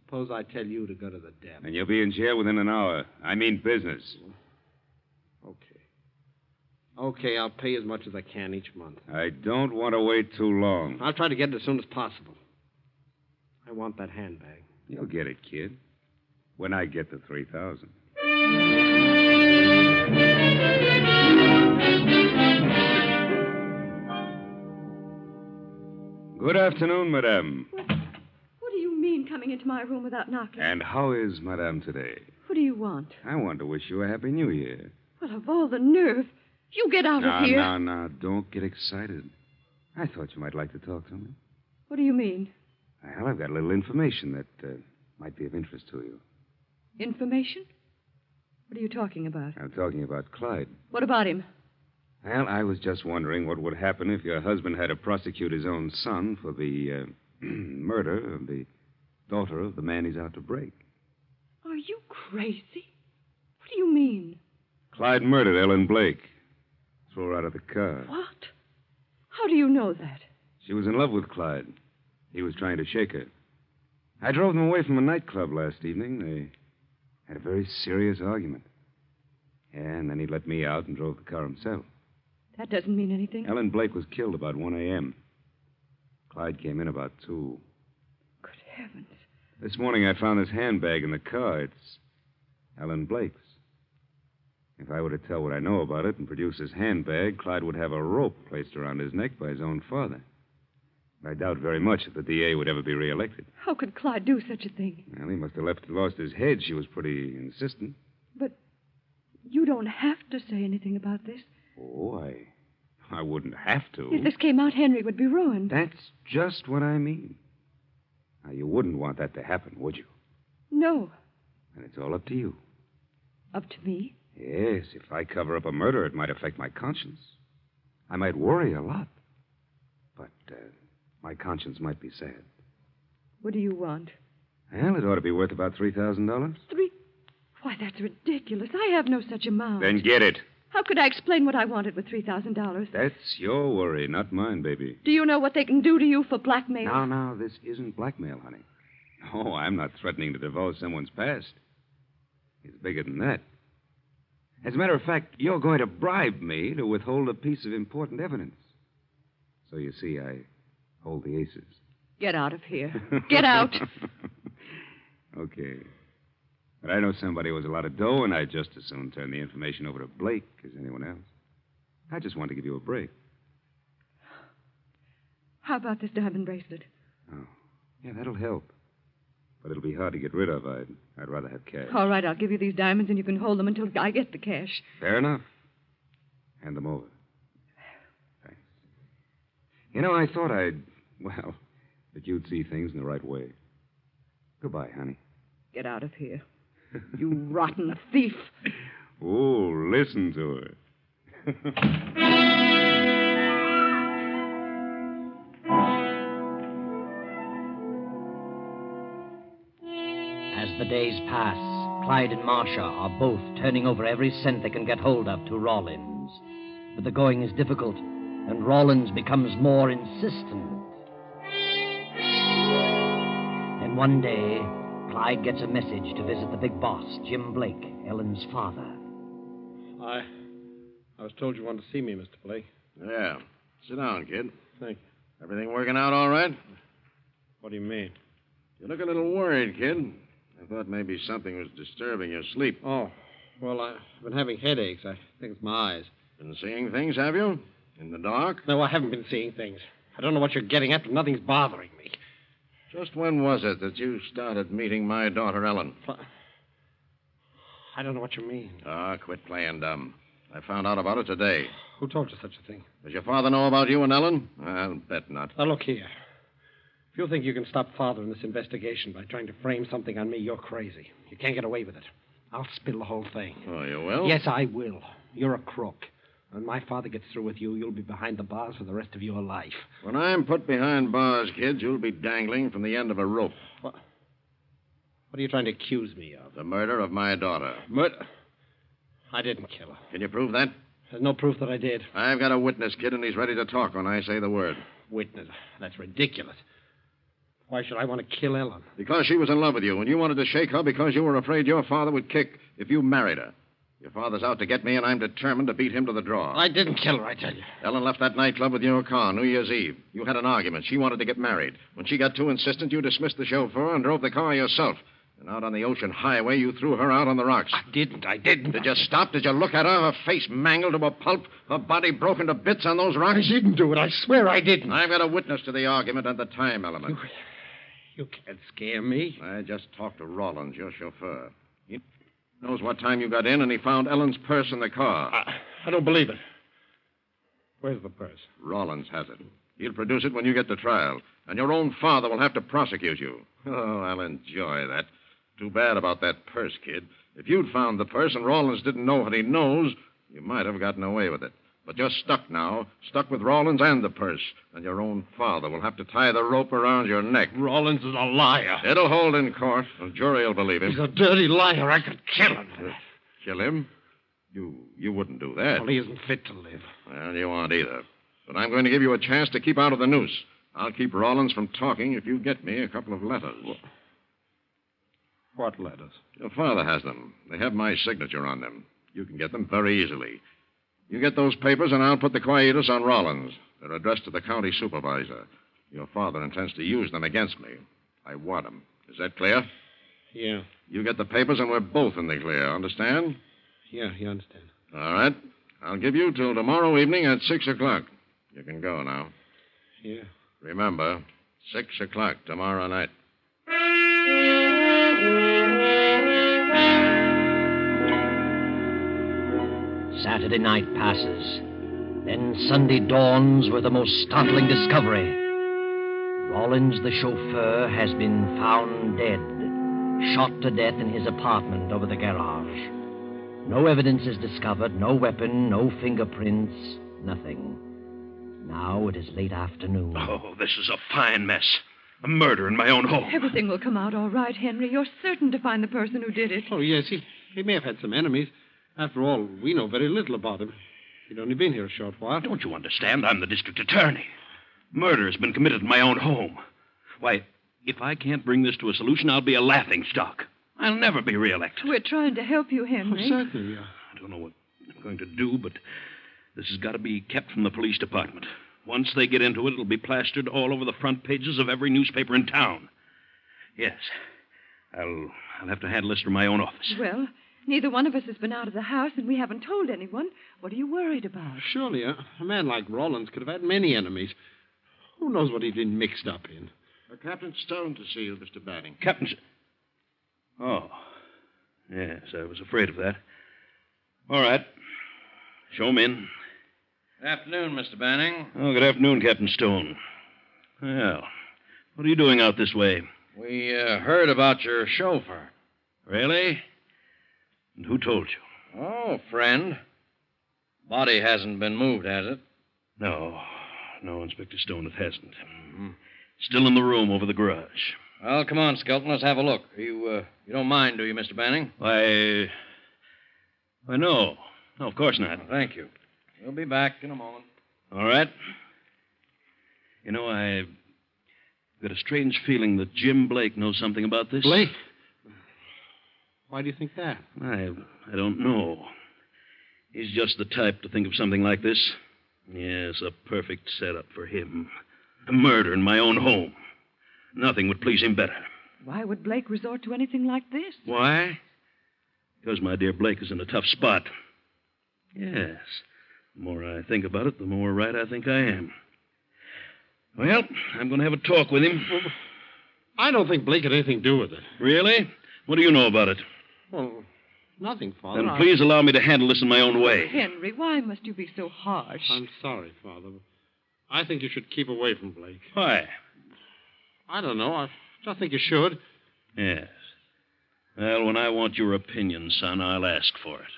Suppose I tell you to go to the devil. And you'll be in jail within an hour. I mean business. Okay. Okay, I'll pay as much as I can each month. I don't want to wait too long. I'll try to get it as soon as possible. I want that handbag. You'll get it, kid. When I get the $3,000. Good afternoon, madame. What do you mean coming into my room without knocking? And how is madame today? What do you want? I want to wish you a happy new year. Well, of all the nerve. You get out of here. No. Don't get excited. I thought you might like to talk to me. What do you mean? Well, I've got a little information that might be of interest to you. Information? What are you talking about? I'm talking about Clyde. What about him? Well, I was just wondering what would happen if your husband had to prosecute his own son for the murder of the daughter of the man he's out to break. Are you crazy? What do you mean? Clyde murdered Ellen Blake. Threw her out of the car. What? How do you know that? She was in love with Clyde. He was trying to shake her. I drove them away from a nightclub last evening. They had a very serious argument. And then he let me out and drove the car himself. That doesn't mean anything. Ellen Blake was killed about 1 a.m. Clyde came in about 2. Good heavens. This morning I found his handbag in the car. It's Ellen Blake's. If I were to tell what I know about it and produce his handbag, Clyde would have a rope placed around his neck by his own father. I doubt very much that the DA would ever be reelected. How could Clyde do such a thing? Well, he must have lost his head. She was pretty insistent. But you don't have to say anything about this. Oh, I wouldn't have to. If this came out, Henry would be ruined. That's just what I mean. Now, you wouldn't want that to happen, would you? No. And it's all up to you. Up to me? Yes, if I cover up a murder, it might affect my conscience. I might worry a lot. But my conscience might be sad. What do you want? Well, it ought to be worth about $3,000. Why, that's ridiculous. I have no such amount. Then get it. How could I explain what I wanted with $3,000? That's your worry, not mine, baby. Do you know what they can do to you for blackmail? Now, this isn't blackmail, honey. No, I'm not threatening to divulge someone's past. It's bigger than that. As a matter of fact, you're going to bribe me to withhold a piece of important evidence. So you see, I hold the aces. Get out of here. Get out. Okay. But I know somebody with a lot of dough, and I'd just as soon turn the information over to Blake as anyone else. I just want to give you a break. How about this diamond bracelet? Oh, yeah, that'll help. But it'll be hard to get rid of. I'd rather have cash. All right, I'll give you these diamonds, and you can hold them until I get the cash. Fair enough. Hand them over. Thanks. You know, I thought that you'd see things in the right way. Goodbye, honey. Get out of here. You rotten thief. Oh, listen to her. As the days pass, Clyde and Marcia are both turning over every cent they can get hold of to Rawlins. But the going is difficult, and Rawlins becomes more insistent. Then one day, Clyde gets a message to visit the big boss, Jim Blake, Ellen's father. I was told you wanted to see me, Mr. Blake. Yeah. Sit down, kid. Thank you. Everything working out all right? What do you mean? You look a little worried, kid. I thought maybe something was disturbing your sleep. Oh, well, I've been having headaches. I think it's my eyes. Been seeing things, have you? In the dark? No, I haven't been seeing things. I don't know what you're getting at, but nothing's bothering me. Just when was it that you started meeting my daughter, Ellen? I don't know what you mean. Quit playing dumb. I found out about it today. Who told you such a thing? Does your father know about you and Ellen? I'll bet not. Now, look here. If you think you can stop Father in this investigation by trying to frame something on me, you're crazy. You can't get away with it. I'll spill the whole thing. Oh, you will? Yes, I will. You're a crook. When my father gets through with you, you'll be behind the bars for the rest of your life. When I'm put behind bars, kids, you'll be dangling from the end of a rope. What are you trying to accuse me of? The murder of my daughter. Murder? I didn't kill her. Can you prove that? There's no proof that I did. I've got a witness, kid, and he's ready to talk when I say the word. Witness? That's ridiculous. Why should I want to kill Ellen? Because she was in love with you, and you wanted to shake her because you were afraid your father would kick if you married her. Your father's out to get me, and I'm determined to beat him to the draw. I didn't kill her, I tell you. Ellen left that nightclub with your car New Year's Eve. You had an argument. She wanted to get married. When she got too insistent, you dismissed the chauffeur and drove the car yourself. And out on the ocean highway, you threw her out on the rocks. I didn't. Did you stop? Did you look at her? Her face mangled to a pulp, her body broken to bits on those rocks? I didn't do it. I swear I didn't. I've got a witness to the argument and the time element. You can't scare me. I just talked to Rawlins, your chauffeur. He knows what time you got in, and he found Ellen's purse in the car. I don't believe it. Where's the purse? Rawlins has it. He'll produce it when you get to trial, and your own father will have to prosecute you. Oh, I'll enjoy that. Too bad about that purse, kid. If you'd found the purse and Rawlins didn't know what he knows, you might have gotten away with it. But you're stuck now, stuck with Rawlins and the purse, and your own father will have to tie the rope around your neck. Rawlins is a liar. It'll hold in court. The jury will believe him. He's a dirty liar. I could kill him. Kill him? You wouldn't do that. Well, he isn't fit to live. Well, you aren't either. But I'm going to give you a chance to keep out of the noose. I'll keep Rawlins from talking if you get me a couple of letters. What letters? Your father has them. They have my signature on them. You can get them very easily. You get those papers, and I'll put the quietus on Rawlins. They're addressed to the county supervisor. Your father intends to use them against me. I want them. Is that clear? Yeah. You get the papers, and we're both in the clear. Understand? Yeah, you understand. All right. I'll give you till tomorrow evening at 6 o'clock. You can go now. Yeah. Remember, 6 o'clock tomorrow night. Saturday night passes. Then Sunday dawns with the most startling discovery. Rawlins, the chauffeur, has been found dead, shot to death in his apartment over the garage. No evidence is discovered, no weapon, no fingerprints, nothing. Now it is late afternoon. Oh, this is a fine mess. A murder in my own home. Everything will come out all right, Henry. You're certain to find the person who did it. Oh, yes, He may have had some enemies. After all, we know very little about him. He'd only been here a short while. Don't you understand? I'm the district attorney. Murder has been committed in my own home. Why, if I can't bring this to a solution, I'll be a laughingstock. I'll never be reelected. We're trying to help you, Henry. Oh, certainly, yeah. I don't know what I'm going to do, but this has got to be kept from the police department. Once they get into it, it'll be plastered all over the front pages of every newspaper in town. Yes. I'll have to handle this from my own office. Well, neither one of us has been out of the house, and we haven't told anyone. What are you worried about? Surely, a man like Rollins could have had many enemies. Who knows what he'd been mixed up in? Captain Stone to see you, Mr. Banning. Captain... Oh. Yes, I was afraid of that. All right. Show him in. Good afternoon, Mr. Banning. Oh, good afternoon, Captain Stone. Well, what are you doing out this way? We heard about your chauffeur. Really? And who told you? Oh, friend. Body hasn't been moved, has it? No, Inspector Stone, it hasn't. Mm-hmm. Still in the room over the garage. Well, come on, Skelton. Let's have a look. You don't mind, do you, Mr. Banning? Why, no. No, of course not. Well, thank you. We'll be back in a moment. All right. You know, I've got a strange feeling that Jim Blake knows something about this. Blake? Why do you think that? I don't know. He's just the type to think of something like this. Yes, a perfect setup for him. A murder in my own home. Nothing would please him better. Why would Blake resort to anything like this? Why? Because my dear Blake is in a tough spot. Yes. The more I think about it, the more right I think I am. Well, I'm going to have a talk with him. Well, I don't think Blake had anything to do with it. Really? What do you know about it? Well, nothing, Father. Then please allow me to handle this in my own way. Henry, why must you be so harsh? I'm sorry, Father. I think you should keep away from Blake. Why? I don't know. I just think you should. Yes. Well, when I want your opinion, son, I'll ask for it.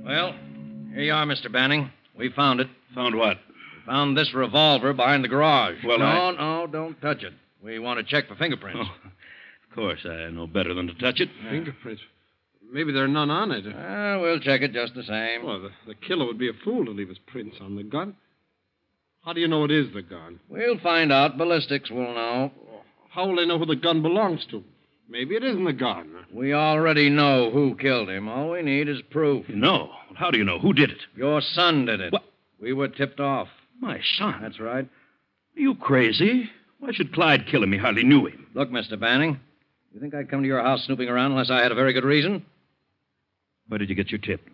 Well, here you are, Mr. Banning. We found it. Found what? We found this revolver behind the garage. Well, No, don't touch it. We want to check for fingerprints. Oh, of course, I know better than to touch it. Fingerprints? Maybe there are none on it. We'll check it just the same. Well, the killer would be a fool to leave his prints on the gun. How do you know it is the gun? We'll find out. Ballistics will know. How will they know who the gun belongs to? Maybe it isn't the gun. We already know who killed him. All we need is proof. No. How do you know? Who did it? Your son did it. What? We were tipped off. My son? That's right. Are you crazy? Why should Clyde kill him? He hardly knew him. Look, Mr. Banning, you think I'd come to your house snooping around unless I had a very good reason? Where did you get your tip?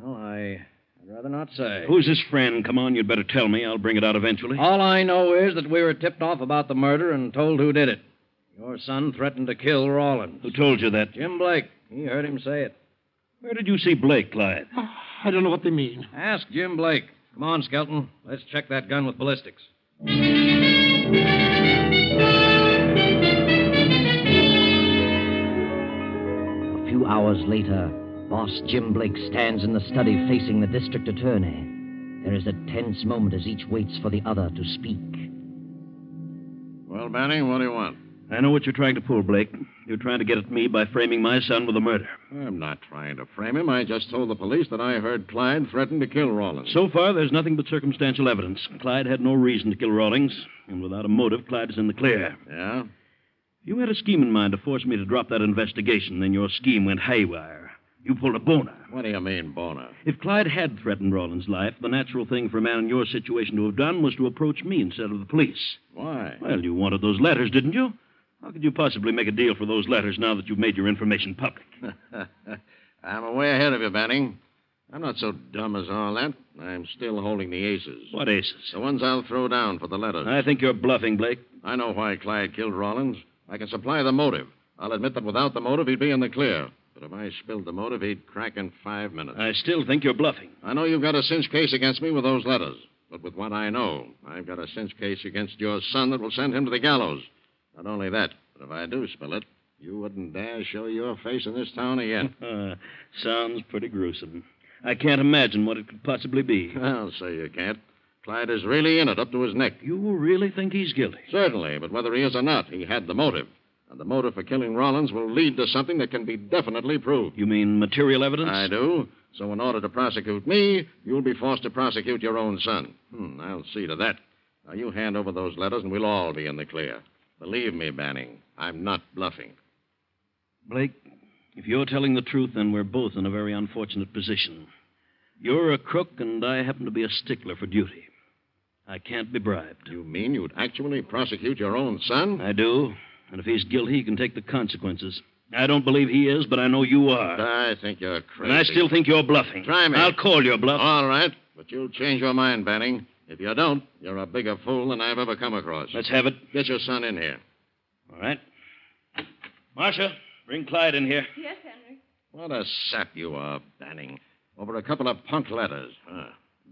Well, I'd rather not say. Who's his friend? Come on, you'd better tell me. I'll bring it out eventually. All I know is that we were tipped off about the murder and told who did it. Your son threatened to kill Rawlins. Who told you that? Jim Blake. He heard him say it. Where did you see Blake, Clyde? Oh, I don't know what they mean. Ask Jim Blake. Come on, Skelton. Let's check that gun with ballistics. A few hours later, Boss Jim Blake stands in the study facing the district attorney. There is a tense moment as each waits for the other to speak. Well, Banning, what do you want? I know what you're trying to pull, Blake. You're trying to get at me by framing my son with a murder. I'm not trying to frame him. I just told the police that I heard Clyde threaten to kill Rawlins. So far, there's nothing but circumstantial evidence. Clyde had no reason to kill Rawlings, and without a motive, Clyde is in the clear. Yeah? You had a scheme in mind to force me to drop that investigation, then your scheme went haywire. You pulled a boner. What do you mean, boner? If Clyde had threatened Rawlins' life, the natural thing for a man in your situation to have done was to approach me instead of the police. Why? Well, you wanted those letters, didn't you? How could you possibly make a deal for those letters now that you've made your information public? I'm way ahead of you, Banning. I'm not so dumb as all that. I'm still holding the aces. What aces? The ones I'll throw down for the letters. I think you're bluffing, Blake. I know why Clyde killed Rawlins. I can supply the motive. I'll admit that without the motive, he'd be in the clear. But if I spilled the motive, he'd crack in 5 minutes. I still think you're bluffing. I know you've got a cinch case against me with those letters. But with what I know, I've got a cinch case against your son that will send him to the gallows. Not only that, but if I do spill it, you wouldn't dare show your face in this town again. Sounds pretty gruesome. I can't imagine what it could possibly be. Well, say you can't. Clyde is really in it up to his neck. You really think he's guilty? Certainly, but whether he is or not, he had the motive. And the motive for killing Rollins will lead to something that can be definitely proved. You mean material evidence? I do. So in order to prosecute me, you'll be forced to prosecute your own son. I'll see to that. Now, you hand over those letters, and we'll all be in the clear. Believe me, Banning, I'm not bluffing. Blake, if you're telling the truth, then we're both in a very unfortunate position. You're a crook, and I happen to be a stickler for duty. I can't be bribed. You mean you'd actually prosecute your own son? I do. And if he's guilty, he can take the consequences. I don't believe he is, but I know you are. I think you're crazy. And I still think you're bluffing. Try me. I'll call your bluff. All right, but you'll change your mind, Banning. If you don't, you're a bigger fool than I've ever come across. Let's have it. Get your son in here. All right. Marcia, bring Clyde in here. Yes, Henry. What a sap you are, Banning. Over a couple of punk letters.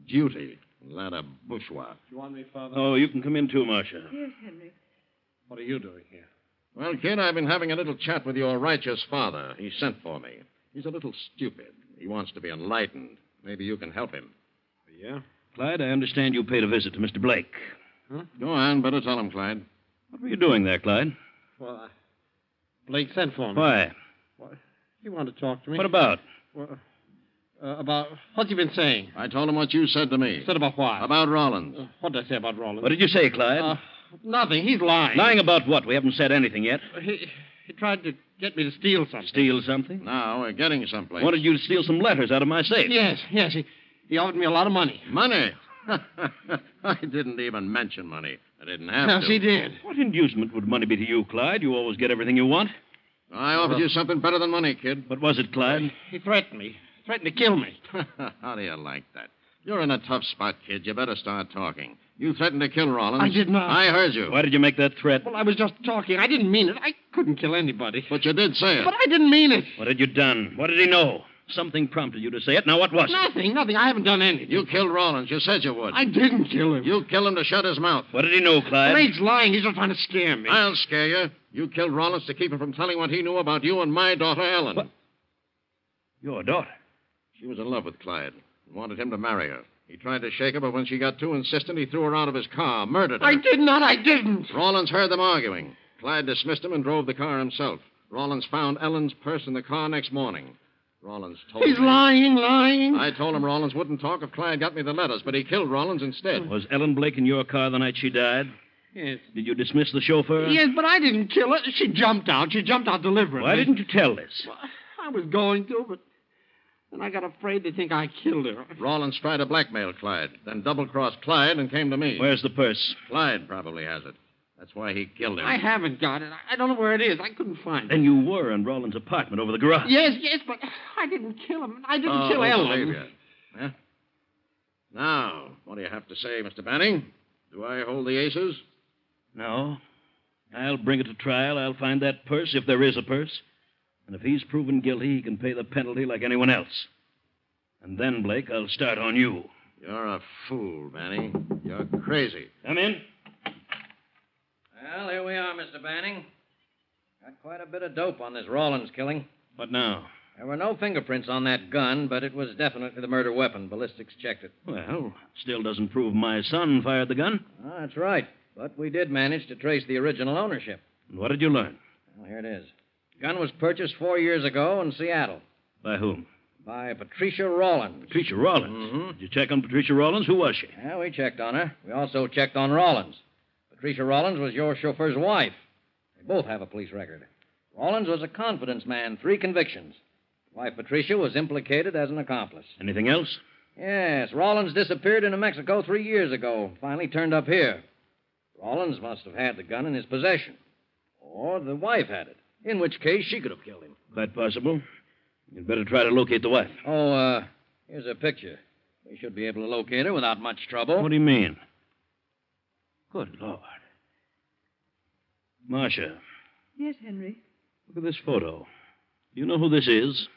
Duty. Lad of bourgeois. You want me, Father? Oh, you can come in too, Marcia. Yes, Henry. What are you doing here? Well, kid, I've been having a little chat with your righteous father. He sent for me. He's a little stupid. He wants to be enlightened. Maybe you can help him. Yeah? Clyde, I understand you paid a visit to Mr. Blake. Huh? Go on. Better tell him, Clyde. What were you doing there, Clyde? Well, Blake sent for me. Why? Well, he wanted to talk to me. What about? Well, about... What's he been saying? I told him what you said to me. Said about what? About Rollins. What did I say about Rollins? What did you say, Clyde? Nothing. He's lying. Lying about what? We haven't said anything yet. He tried to get me to steal something. Steal something? Now we're getting someplace. Wanted you to steal some letters out of my safe. Yes. He offered me a lot of money. Money? I didn't even mention money. I didn't have to. Yes, he did. What inducement would money be to you, Clyde? You always get everything you want. I offered you something better than money, kid. What was it, Clyde? He threatened me. Threatened to kill me. How do you like that? You're in a tough spot, kid. You better start talking. You threatened to kill Rollins. I did not. I heard you. Why did you make that threat? Well, I was just talking. I didn't mean it. I couldn't kill anybody. But you did say it. But I didn't mean it. What had you done? What did he know? Something prompted you to say it. Now, what was it? Nothing. I haven't done anything. You killed Rollins. You said you would. I didn't kill him. You killed him to shut his mouth. What did he know, Clyde? Blake's lying. He's just trying to scare me. I'll scare you. You killed Rollins to keep him from telling what he knew about you and my daughter, Ellen. What? Your daughter? She was in love with Clyde and wanted him to marry her. He tried to shake her, but when she got too insistent, he threw her out of his car, murdered her. I did not. I didn't. Rollins heard them arguing. Clyde dismissed him and drove the car himself. Rollins found Ellen's purse in the car next morning. Rollins told He's me. lying. I told him Rollins wouldn't talk if Clyde got me the letters, but he killed Rollins instead. Was Ellen Blake in your car the night she died? Yes. Did you dismiss the chauffeur? Yes, but I didn't kill her. She jumped out. She jumped out deliberately. Why didn't you tell this? Well, I was going to, but then I got afraid they think I killed her. Rollins tried to blackmail Clyde, then double-crossed Clyde and came to me. Where's the purse? Clyde probably has it. That's why he killed him. I haven't got it. I don't know where it is. I couldn't find it. Then you were in Rollins' apartment over the garage. Yes, but I didn't kill him. I didn't kill Ellen. Believe you. Yeah? Now, what do you have to say, Mr. Banning? Do I hold the aces? No. I'll bring it to trial. I'll find that purse, if there is a purse. And if he's proven guilty, he can pay the penalty like anyone else. And then, Blake, I'll start on you. You're a fool, Banning. You're crazy. Come in. Well, here we are, Mr. Banning. Got quite a bit of dope on this Rollins killing. What now? There were no fingerprints on that gun, but it was definitely the murder weapon. Ballistics checked it. Well, still doesn't prove my son fired the gun. That's right. But we did manage to trace the original ownership. And what did you learn? Well, here it is. The gun was purchased 4 years ago in Seattle. By whom? By Patricia Rollins. Patricia Rollins? Mm-hmm. Did you check on Patricia Rollins? Who was she? Yeah, we checked on her. We also checked on Rollins. Patricia Rollins was your chauffeur's wife. They both have a police record. Rollins was a confidence man, 3 convictions. Wife Patricia was implicated as an accomplice. Anything else? Yes, Rollins disappeared in New Mexico 3 years ago. Finally turned up here. Rollins must have had the gun in his possession. Or the wife had it. In which case, she could have killed him. Quite possible. You'd better try to locate the wife. Oh, here's a picture. We should be able to locate her without much trouble. What do you mean? Good Lord. Marcia, Yes, Henry. look at this photo. Do you know who this is?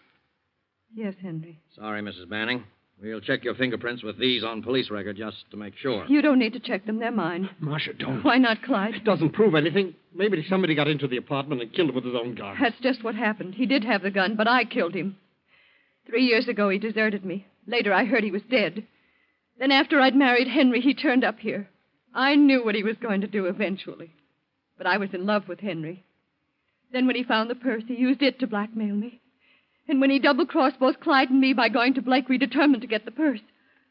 Yes, Henry. Sorry, Mrs. Banning. We'll check your fingerprints with these on police record just to make sure. You don't need to check them. They're mine. Marcia, don't. Why not, Clyde? It doesn't prove anything. Maybe somebody got into the apartment and killed him with his own gun. That's just what happened. He did have the gun, but I killed him. 3 years ago, he deserted me. Later, I heard he was dead. Then after I'd married Henry, he turned up here. I knew what he was going to do eventually. But I was in love with Henry. Then when he found the purse, he used it to blackmail me. And when he double-crossed both Clyde and me by going to Blake, we determined to get the purse.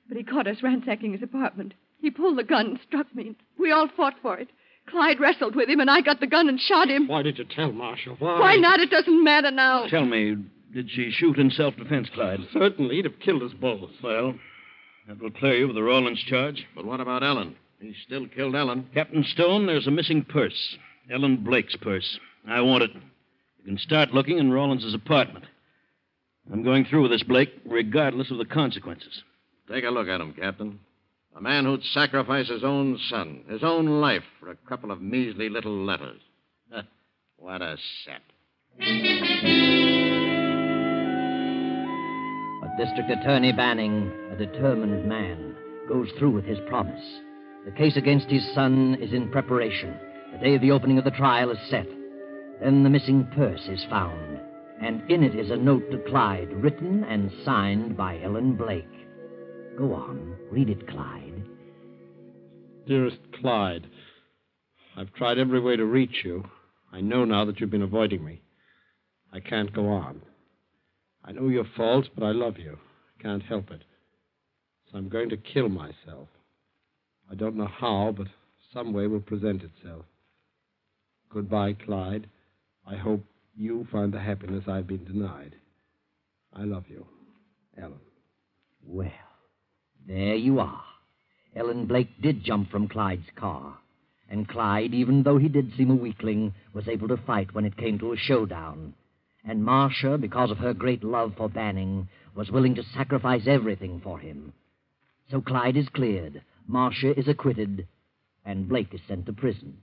But he caught us ransacking his apartment. He pulled the gun and struck me. We all fought for it. Clyde wrestled with him, and I got the gun and shot him. Why did you tell Marshal? Why? Why not? It doesn't matter now. Tell me, did she shoot in self-defense, Clyde? Certainly. He'd have killed us both. Well, that will clear you of the Rawlins charge. But what about Ellen? He still killed Ellen. Captain Stone, there's a missing purse. Ellen Blake's purse. I want it. You can start looking in Rawlins' apartment. I'm going through with this, Blake, regardless of the consequences. Take a look at him, Captain. A man who'd sacrifice his own son, his own life, for a couple of measly little letters. What a set. But District Attorney Banning, a determined man, goes through with his promise. The case against his son is in preparation. The day of the opening of the trial is set. Then the missing purse is found, and in it is a note to Clyde, written and signed by Ellen Blake. Go on, read it, Clyde. Dearest Clyde, I've tried every way to reach you. I know now that you've been avoiding me. I can't go on. I know your faults, but I love you. I can't help it. So I'm going to kill myself. I don't know how, but some way will present itself. Goodbye, Clyde. I hope you find the happiness I've been denied. I love you, Ellen. Well, there you are. Ellen Blake did jump from Clyde's car. And Clyde, even though he did seem a weakling, was able to fight when it came to a showdown. And Marcia, because of her great love for Banning, was willing to sacrifice everything for him. So Clyde is cleared, Marcia is acquitted, and Blake is sent to prison.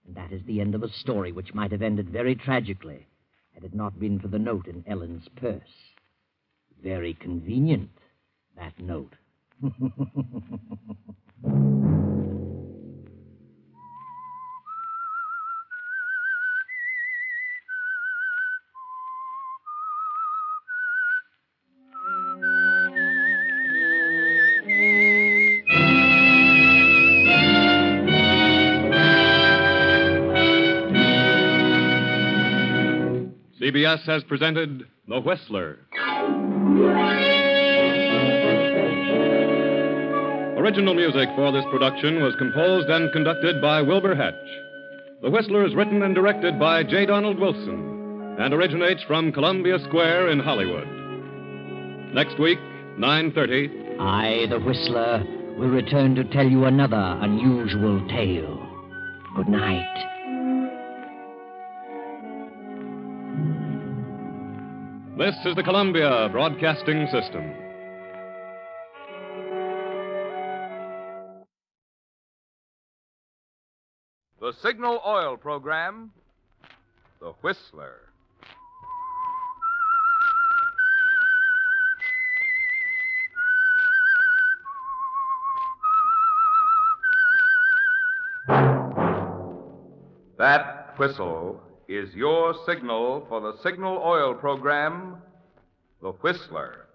And that is the end of a story which might have ended very tragically had it not been for the note in Ellen's purse. Very convenient, that note. CBS has presented The Whistler. Original music for this production was composed and conducted by Wilbur Hatch. The Whistler is written and directed by J. Donald Wilson and originates from Columbia Square in Hollywood. Next week, 9:30. I, the Whistler, will return to tell you another unusual tale. Good night. This is the Columbia Broadcasting System. The Signal Oil Program, The Whistler. That whistle is your signal for the Signal Oil Program, The Whistler.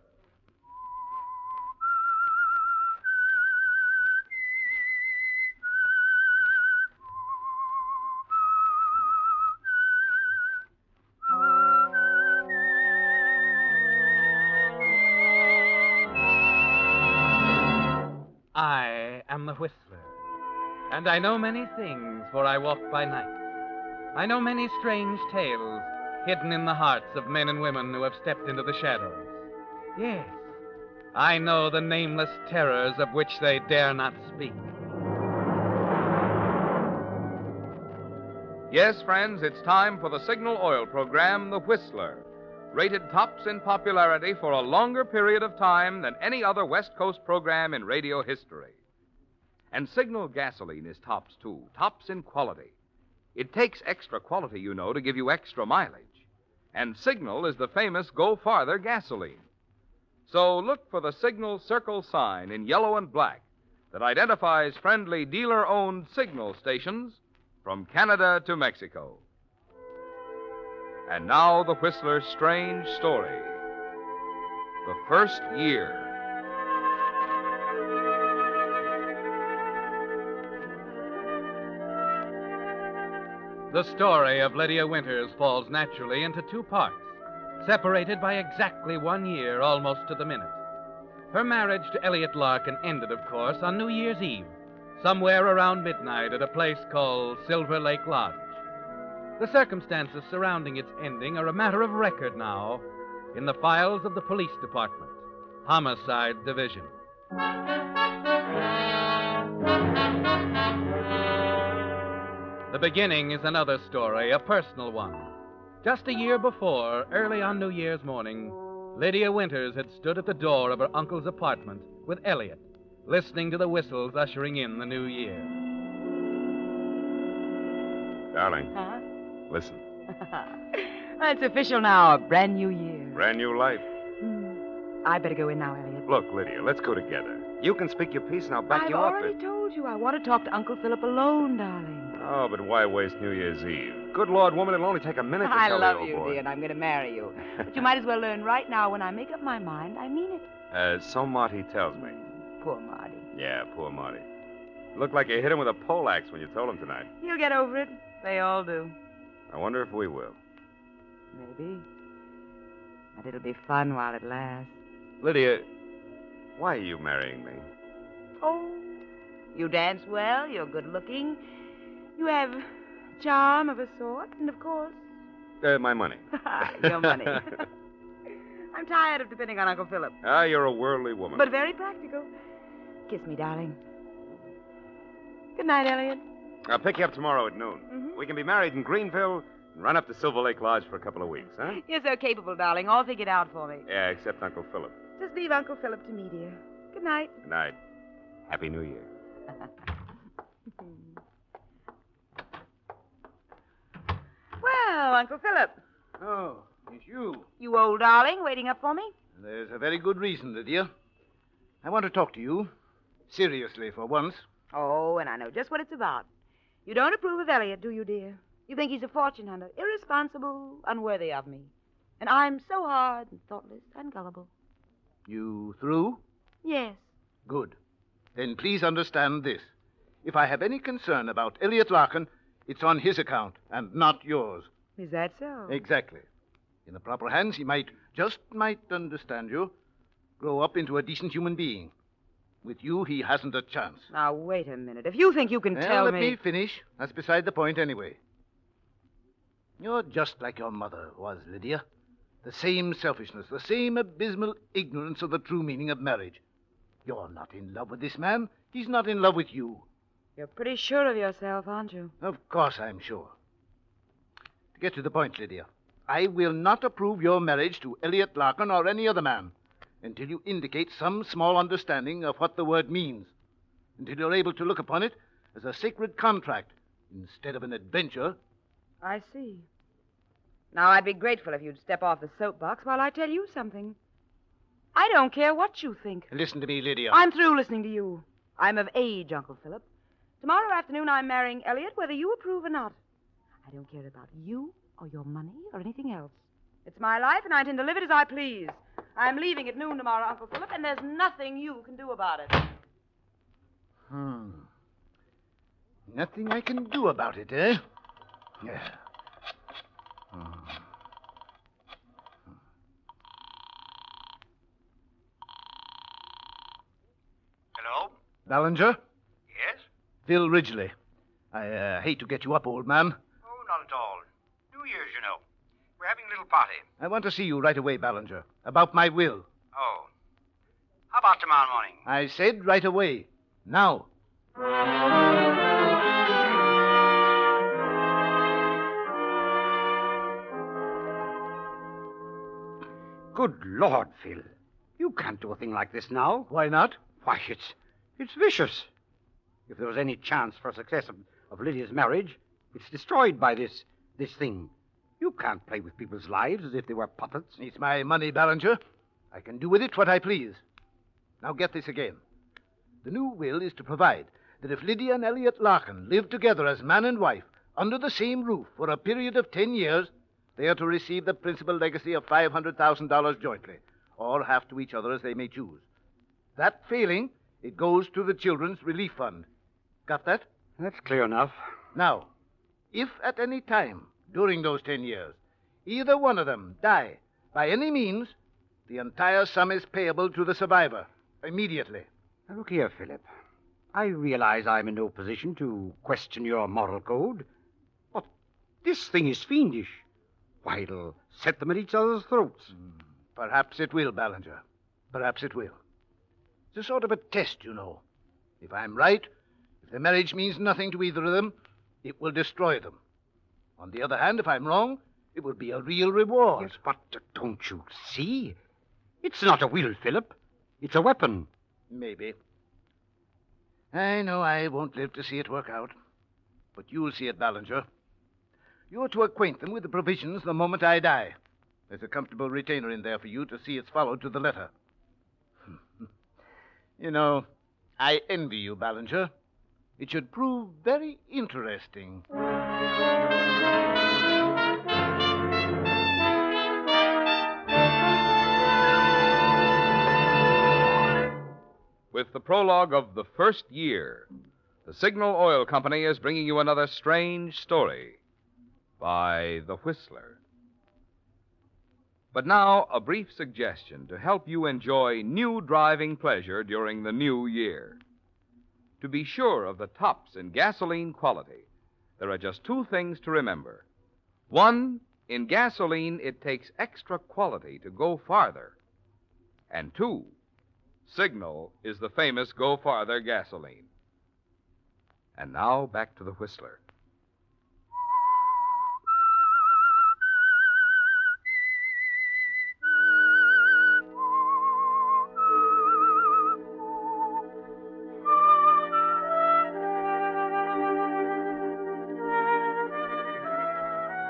I am the Whistler, and I know many things, for I walk by night. I know many strange tales hidden in the hearts of men and women who have stepped into the shadows. Yes, I know the nameless terrors of which they dare not speak. Yes, friends, it's time for the Signal Oil Program, The Whistler, rated tops in popularity for a longer period of time than any other West Coast program in radio history. And Signal gasoline is tops, too, tops in quality. It takes extra quality, you know, to give you extra mileage. And Signal is the famous Go Farther gasoline. So look for the Signal Circle sign in yellow and black that identifies friendly dealer-owned Signal stations from Canada to Mexico. And now the Whistler's strange story. The First Year. The story of Lydia Winters falls naturally into two parts, separated by exactly 1 year, almost to the minute. Her marriage to Elliot Larkin ended, of course, on New Year's Eve, somewhere around midnight at a place called Silver Lake Lodge. The circumstances surrounding its ending are a matter of record now in the files of the police department, Homicide Division. The beginning is another story, a personal one. Just a year before, early on New Year's morning, Lydia Winters had stood at the door of her uncle's apartment with Elliot, listening to the whistles ushering in the new year. Darling, Huh? listen. It's official now, a brand new year. Brand new life. I better go in now, Elliot. Look, Lydia, let's go together. You can speak your piece and I'll back I've you up. already told you I want to talk to Uncle Philip alone, darling. Oh, but why waste New Year's Eve? Good Lord, woman, it'll only take a minute to I tell love the old you, boy. dear, and I'm going to marry you. But you might as well learn right now when I make up my mind, I mean it. So Marty tells me. Poor Marty. Yeah, poor Marty. Looked like you hit him with a poleaxe when you told him tonight. He'll get over it. They all do. I wonder if we will. Maybe. But it'll be fun while it lasts. Lydia, why are you marrying me? Oh, you dance well, you're good looking, you have charm of a sort, and of course... My money. Your money. I'm tired of depending on Uncle Philip. Ah, you're a worldly woman. But very practical. Kiss me, darling. Good night, Elliot. I'll pick you up tomorrow at noon. Mm-hmm. We can be married in Greenville and run up to Silver Lake Lodge for a couple of weeks, huh? You're so capable, darling. All figured out for me. Yeah, except Uncle Philip. Just leave Uncle Philip to me, dear. Good night. Good night. Happy New Year. Well, Uncle Philip. Oh, it's you. You old darling, waiting up for me? There's a very good reason, Lydia. I want to talk to you. Seriously, for once. Oh, and I know just what it's about. You don't approve of Elliot, do you, dear? You think he's a fortune hunter, irresponsible, unworthy of me. And I'm so hard and thoughtless and gullible. You through? Yes. Good. Then please understand this. If I have any concern about Elliot Larkin, it's on his account and not yours. Is that so? Exactly. In the proper hands, he might understand you, grow up into a decent human being. With you, he hasn't a chance. Now, wait a minute. If you think you can tell let me... me finish. That's beside the point anyway. You're just like your mother was, Lydia. The same selfishness, the same abysmal ignorance of the true meaning of marriage. You're not in love with this man. He's not in love with you. You're pretty sure of yourself, aren't you? Of course I'm sure. To get to the point, Lydia, I will not approve your marriage to Elliot Larkin or any other man until you indicate some small understanding of what the word means, until you're able to look upon it as a sacred contract instead of an adventure. I see. Now, I'd be grateful if you'd step off the soapbox while I tell you something. I don't care what you think. Listen to me, Lydia. I'm through listening to you. I'm of age, Uncle Philip. Tomorrow afternoon, I'm marrying Elliot, whether you approve or not. I don't care about you or your money or anything else. It's my life, and I intend to live it as I please. I'm leaving at noon tomorrow, Uncle Philip, and there's nothing you can do about it. Nothing I can do about it, eh? Yeah. Hello? Ballinger? Yes? Phil Ridgely. I hate to get you up, old man. Oh, not at all. New Year's, you know. We're having a little party. I want to see you right away, Ballinger, about my will. Oh. How about tomorrow morning? I said right away. Now. Good Lord, Phil. You can't do a thing like this now. Why not? Why, it's vicious. If there was any chance for success of Lydia's marriage, it's destroyed by this thing. You can't play with people's lives as if they were puppets. It's my money, Ballinger. I can do with it what I please. Now get this again. The new will is to provide that if Lydia and Elliot Larkin live together as man and wife under the same roof for a period of 10 years, they are to receive the principal legacy of $500,000 jointly, or half to each other as they may choose. That failing, it goes to the Children's Relief Fund. Got that? That's clear enough. Now, If at any time during those 10 years either one of them die by any means, the entire sum is payable to the survivor immediately. Now, look here, Philip. I realize I'm in no position to question your moral code, but this thing is fiendish. Why, it'll set them at each other's throats. Perhaps it will, Ballinger. Perhaps it will. It's a sort of a test, you know. If I'm right, if the marriage means nothing to either of them, it will destroy them. On the other hand, if I'm wrong, it will be a real reward. Yes, but don't you see? It's not a will, Philip. It's a weapon. Maybe. I know I won't live to see it work out. But you'll see it, Ballinger. You're to acquaint them with the provisions the moment I die. There's a comfortable retainer in there for you to see it's followed to the letter. You know, I envy you, Ballinger. It should prove very interesting. With the prologue of The First Year, the Signal Oil Company is bringing you another strange story by The Whistler. But now, a brief suggestion to help you enjoy new driving pleasure during the new year. To be sure of the tops in gasoline quality, there are just two things to remember. One, in gasoline, it takes extra quality to go farther. And two, Signal is the famous Go Farther gasoline. And now, back to the Whistler.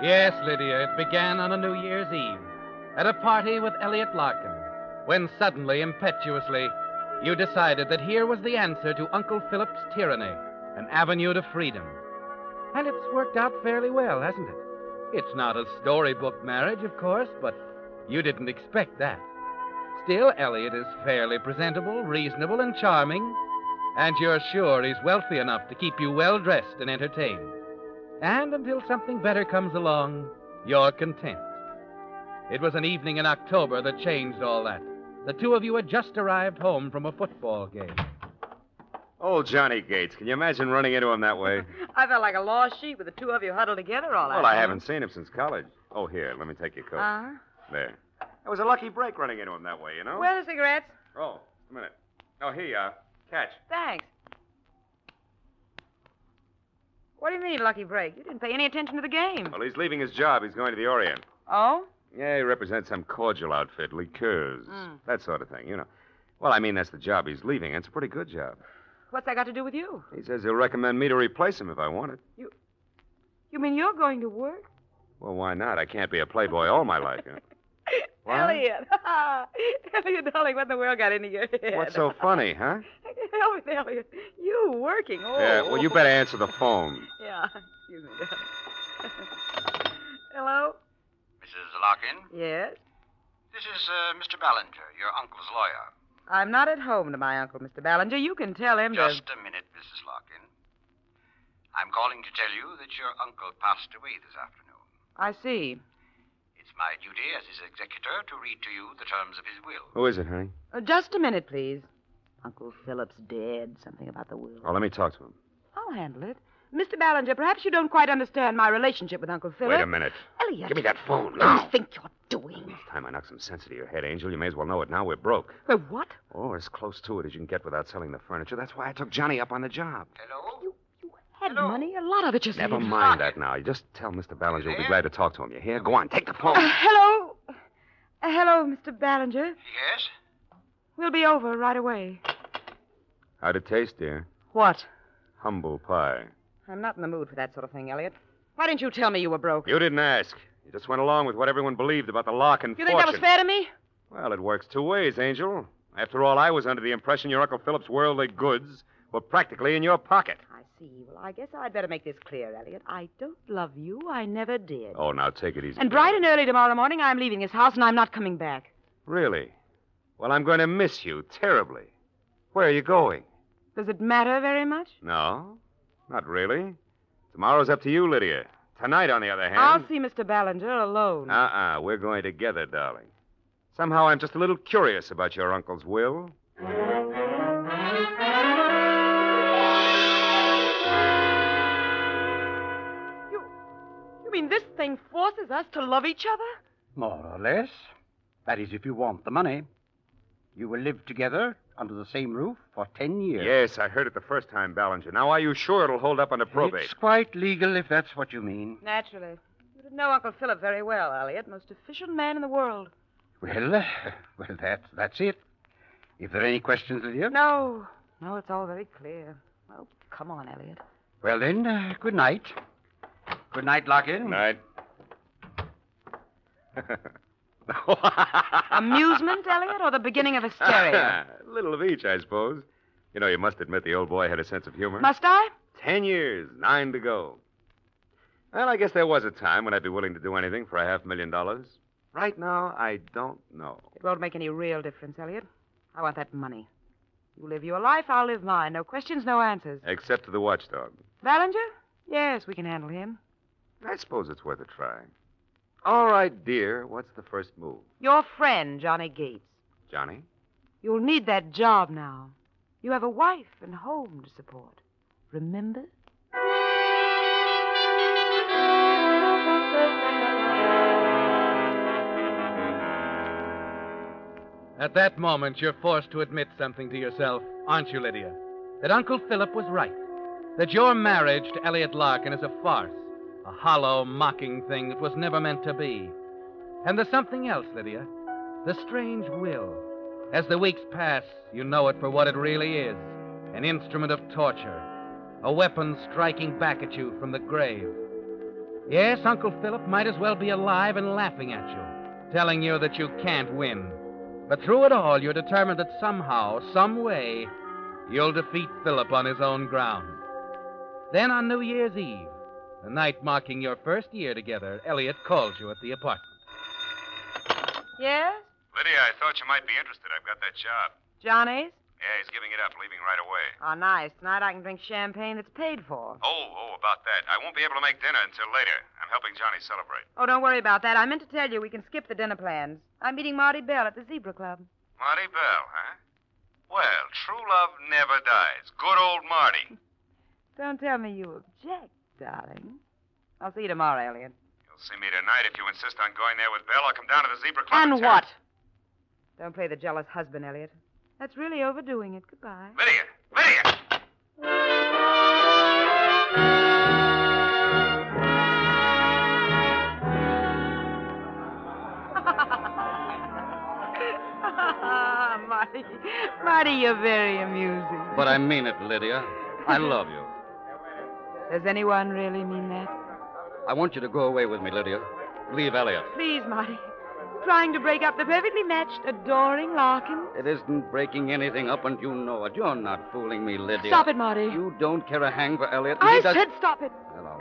Yes, Lydia, it began on a New Year's Eve at a party with Elliot Larkin, when suddenly, impetuously, you decided that here was the answer to Uncle Philip's tyranny, an avenue to freedom. And it's worked out fairly well, hasn't it? It's not a storybook marriage, of course, but you didn't expect that. Still, Elliot is fairly presentable, reasonable, and charming, and you're sure he's wealthy enough to keep you well-dressed and entertained. And until something better comes along, you're content. It was an evening in October that changed all that. The two of you had just arrived home from a football game. Old Johnny Gates. Can you imagine running into him that way? I felt like a lost sheep with the two of you huddled together all Well, I haven't seen him since college. Oh, here, let me take your coat. Uh-huh. There. It was a lucky break running into him that way, you know? Where are the cigarettes? Oh, a minute. Oh, here you are. Catch. Thanks. What do you mean, lucky break? You didn't pay any attention to the game. Well, he's leaving his job. He's going to the Orient. Oh? Yeah, he represents some cordial outfit, liqueurs, that sort of thing, you know. Well, I mean, that's the job he's leaving, and it's a pretty good job. What's that got to do with you? He says he'll recommend me to replace him if I want it. You mean you're going to work? Well, why not? I can't be a playboy all my life, you know. What? Elliot. Elliot, darling, what in the world got into your head? What's so funny, huh? Elliot, you working. Oh. Yeah, well, you better answer the phone. Yeah, excuse me, darling. Hello? Mrs. Larkin? Yes? This is Mr. Ballinger, your uncle's lawyer. I'm not at home to my uncle, Mr. Ballinger. You can tell him Just a minute, Mrs. Larkin. I'm calling to tell you that your uncle passed away this afternoon. I see. It's my duty as his executor to read to you the terms of his will. Who is it, honey? Just a minute, please. Uncle Philip's dead. Something about the will. Oh, let me talk to him. I'll handle it. Mr. Ballinger, perhaps you don't quite understand my relationship with Uncle Philip. Wait a minute. Elliot. Give me that phone What now. do you think you're doing? It's time I knock some sense into your head, Angel. You may as well know it now. We're broke. Well, what? Oh, as close to it as you can get without selling the furniture. That's why I took Johnny up on the job. Hello? You had money. A lot of it, you said. Never mind that now. You just tell Mr. Ballinger we'll be glad to talk to him. You hear? Go on, take the phone. Hello? Hello, Mr. Ballinger. Yes? We'll be over right away. How'd it taste, dear? What? Humble pie. I'm not in the mood for that sort of thing, Elliot. Why didn't you tell me you were broke? You didn't ask. You just went along with what everyone believed about the Larkin You fortune. think that was fair to me? Well, it works two ways, Angel. After all, I was under the impression your Uncle Philip's worldly goods were practically in your pocket. I see. Well, I guess I'd better make this clear, Elliot. I don't love you. I never did. Oh, now take it easy. And bright and early tomorrow morning, I'm leaving this house and I'm not coming back. Really? Well, I'm going to miss you terribly. Where are you going? Does it matter very much? No, not really. Tomorrow's up to you, Lydia. Tonight, on the other hand... I'll see Mr. Ballinger alone. We're going together, darling. Somehow I'm just a little curious about your uncle's will. You mean this thing forces us to love each other? More or less. That is, if you want the money. You will live together under the same roof for 10 years. Yes, I heard it the first time, Ballinger. Now, are you sure it'll hold up under probate? It's quite legal, if that's what you mean. Naturally. You did know Uncle Philip very well, Elliot. Most efficient man in the world. Well, that's it. If there are any questions, Lydia? No, it's all very clear. Well, come on, Elliot. Well, then, good night. Good night, Larkin. Night. Amusement, Elliot, or the beginning of hysteria? A little of each, I suppose. You know, you must admit the old boy had a sense of humor. Must I? 10 years, 9 to go. Well, I guess there was a time when I'd be willing to do anything for $500,000. Right now, I don't know. It won't make any real difference, Elliot. I want that money. You live your life, I'll live mine. No questions, no answers. Except to the watchdog. Ballinger? Yes, we can handle him. I suppose it's worth a try. All right, dear. What's the first move? Your friend, Johnny Gates. Johnny? You'll need that job now. You have a wife and home to support. Remember? At that moment, you're forced to admit something to yourself, aren't you, Lydia? That Uncle Philip was right. That your marriage to Elliot Larkin is a farce. A hollow, mocking thing that was never meant to be. And there's something else, Lydia. The strange will. As the weeks pass, you know it for what it really is. An instrument of torture. A weapon striking back at you from the grave. Yes, Uncle Philip might as well be alive and laughing at you, telling you that you can't win. But through it all, you're determined that somehow, some way, you'll defeat Philip on his own ground. Then on New Year's Eve, the night marking your first year together, Elliot calls you at the apartment. Yes? Lydia, I thought you might be interested. I've got that job. Johnny's? Yeah, he's giving it up, leaving right away. Oh, nice. Tonight I can drink champagne that's paid for. Oh, about that. I won't be able to make dinner until later. I'm helping Johnny celebrate. Oh, don't worry about that. I meant to tell you we can skip the dinner plans. I'm meeting Marty Bell at the Zebra Club. Marty Bell, huh? Well, true love never dies. Good old Marty. Don't tell me you object, darling. I'll see you tomorrow, Elliot. You'll see me tonight. If you insist on going there with Bell, I'll come down to the Zebra Club. And what? Don't play the jealous husband, Elliot. That's really overdoing it. Goodbye. Lydia! Marty, you're very amusing. But I mean it, Lydia. I love you. Does anyone really mean that? I want you to go away with me, Lydia. Leave Elliot. Please, Marty. Trying to break up the perfectly matched, adoring Larkin. It isn't breaking anything up, and you know it. You're not fooling me, Lydia. Stop it, Marty. You don't care a hang for Elliot. I said stop it. Hello.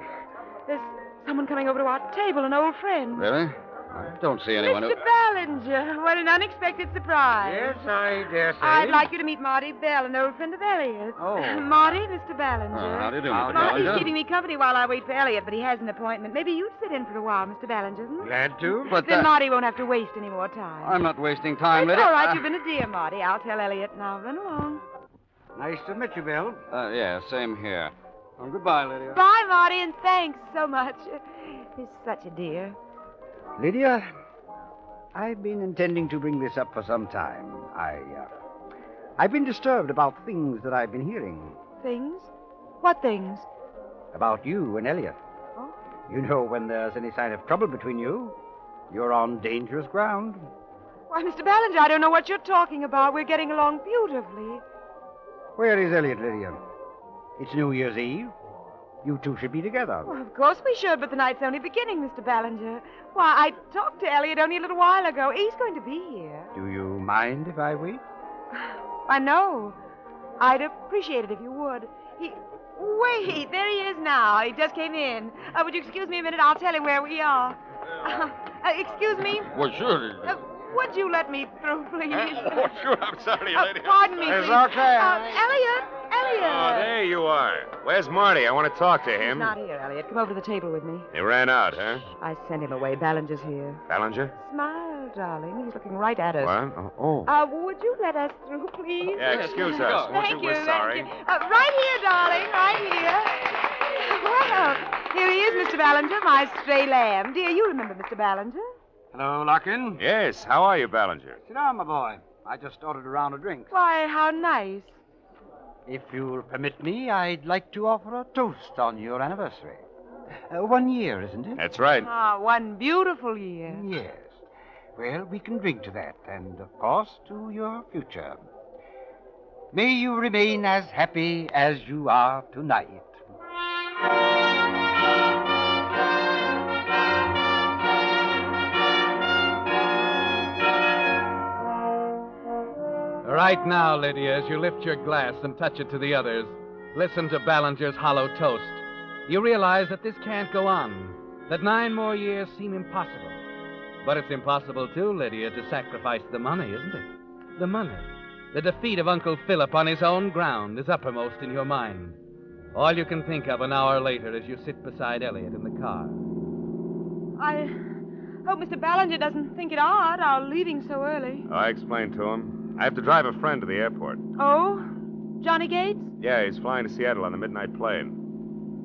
There's someone coming over to our table, an old friend. Really? I don't see anyone Mr. Ballinger. What an unexpected surprise. Yes, I dare say. I'd like you to meet Marty Bell, an old friend of Elliot's. Oh. Marty, Mr. Ballinger. How do you do, Mr. Marty's Ballinger? keeping me company while I wait for Elliot, but he has an appointment. Maybe you'd sit in for a while, Mr. Ballinger. Glad to, but... Then Marty won't have to waste any more time. I'm not wasting time, It's Lydia. all right. You've been a dear, Marty. I'll tell Elliot now. Run along. Nice to meet you, Bill. Yeah, same here. Well, goodbye, Lydia. Bye, Marty, and thanks so much. He's such a dear. Lydia, I've been intending to bring this up for some time. I've been disturbed about things that I've been hearing. Things? What things? About you and Elliot. Oh? You know, when there's any sign of trouble between you, you're on dangerous ground. Why, Mr. Ballinger, I don't know what you're talking about. We're getting along beautifully. Where is Elliot, Lydia? It's New Year's Eve. You two should be together. Well, of course we should, but the night's only beginning, Mr. Ballinger. Why, I talked to Elliot only a little while ago. He's going to be here. Do you mind if I wait? I know. I'd appreciate it if you would. Wait, there he is now. He just came in. Would you excuse me a minute? I'll tell him where we are. Excuse me? Well, sure. Would you let me through, please? Oh, sure. I'm sorry, lady. Pardon me, It's please. okay. Elliot! Elliot! Oh, there you are. Where's Marty? I want to talk to He's him. not here, Elliot. Come over to the table with me. He ran out, huh? I sent him away. Ballinger's here. Ballinger? Smile, darling. He's looking right at us. What? Oh. Would you let us through, please? Yeah, excuse us. Won't Thank you? We're sorry. Thank you. Right here, darling. Right here. Well, here he is, Mr. Ballinger, my stray lamb. Dear, you remember Mr. Ballinger? Hello, Larkin. Yes, how are you, Ballinger? Sit down, my boy. I just ordered a round of drinks. Why, how nice. If you'll permit me, I'd like to offer a toast on your anniversary. 1 year, isn't it? That's right. Ah, one beautiful year. Yes. Well, we can drink to that, and, of course, to your future. May you remain as happy as you are tonight. Right now, Lydia, as you lift your glass and touch it to the others, listen to Ballinger's hollow toast. You realize that this can't go on, that 9 more years seem impossible. But it's impossible, too, Lydia, to sacrifice the money, isn't it? The money. The defeat of Uncle Philip on his own ground is uppermost in your mind. All you can think of an hour later as you sit beside Elliot in the car. I hope Mr. Ballinger doesn't think it odd, our leaving so early. I explained to him. I have to drive a friend to the airport. Oh? Johnny Gates? Yeah, he's flying to Seattle on the midnight plane.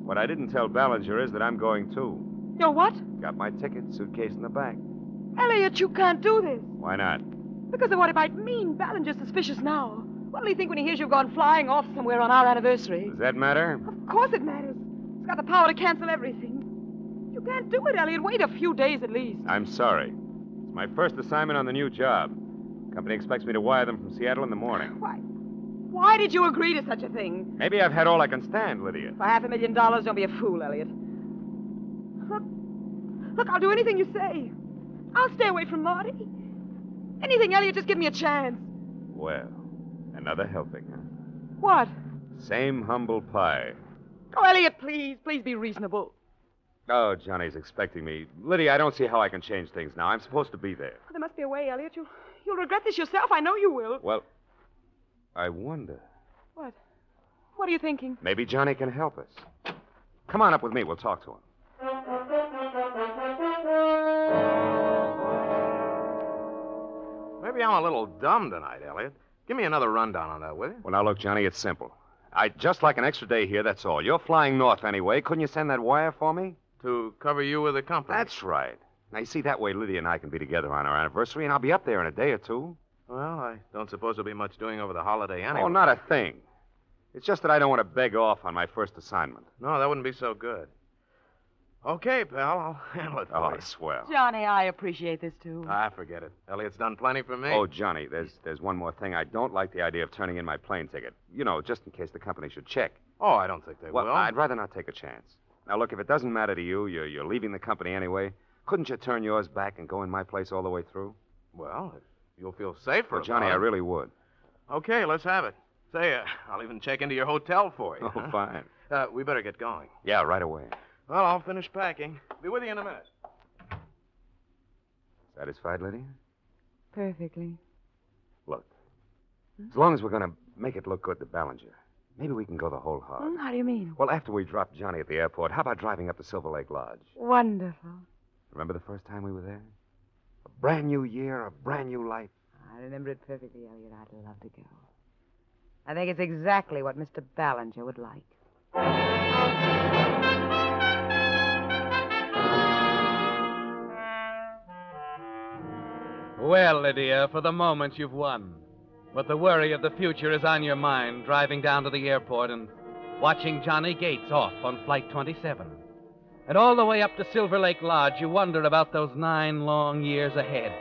What I didn't tell Ballinger is that I'm going, too. You're what? Got my ticket, suitcase in the back. Elliot, you can't do this. Why not? Because of what it might mean. Ballinger's suspicious now. What'll he think when he hears you've gone flying off somewhere on our anniversary? Does that matter? Of course it matters. It's got the power to cancel everything. You can't do it, Elliot. Wait a few days at least. I'm sorry. It's my first assignment on the new job. Company expects me to wire them from Seattle in the morning. Why did you agree to such a thing? Maybe I've had all I can stand, Lydia. For $500,000, don't be a fool, Elliot. Look, I'll do anything you say. I'll stay away from Marty. Anything, Elliot, just give me a chance. Well, another helping, huh? What? Same humble pie. Oh, Elliot, please be reasonable. Oh, Johnny's expecting me. Lydia, I don't see how I can change things now. I'm supposed to be there. There must be a way, Elliot. You'll regret this yourself. I know you will. Well, I wonder. What? What are you thinking? Maybe Johnny can help us. Come on up with me. We'll talk to him. Maybe I'm a little dumb tonight, Elliot. Give me another rundown on that, will you? Well, now, look, Johnny, it's simple. I'd just like an extra day here, that's all. You're flying north anyway. Couldn't you send that wire for me? To cover you with the company. That's right. Now, you see, that way Lydia and I can be together on our anniversary, and I'll be up there in a day or two. Well, I don't suppose there'll be much doing over the holiday anyway. Oh, not a thing. It's just that I don't want to beg off on my first assignment. No, that wouldn't be so good. Okay, pal, I'll handle it for you. Swell. Johnny, I appreciate this, too. Forget it. Elliot's done plenty for me. Oh, Johnny, there's one more thing. I don't like the idea of turning in my plane ticket. You know, just in case the company should check. Oh, I don't think they will. I'd rather not take a chance. Now, look, if it doesn't matter to you, you're leaving the company anyway, couldn't you turn yours back and go in my place all the way through? Well, if you'll feel safer. Well, Johnny, I really would. Okay, let's have it. Say, I'll even check into your hotel for you. Oh, fine. We better get going. Yeah, right away. Well, I'll finish packing. Be with you in a minute. Satisfied, Lydia? Perfectly. Look, as long as we're going to make it look good to Ballinger, maybe we can go the whole hog. How do you mean? Well, after we drop Johnny at the airport, how about driving up to Silver Lake Lodge? Wonderful. Remember the first time we were there? A brand new year, a brand new life. I remember it perfectly, Elliot. I'd love to go. I think it's exactly what Mr. Ballinger would like. Well, Lydia, for the moment you've won. But the worry of the future is on your mind, driving down to the airport and watching Johnny Gates off on Flight 27. And all the way up to Silver Lake Lodge, you wonder about those 9 long years ahead.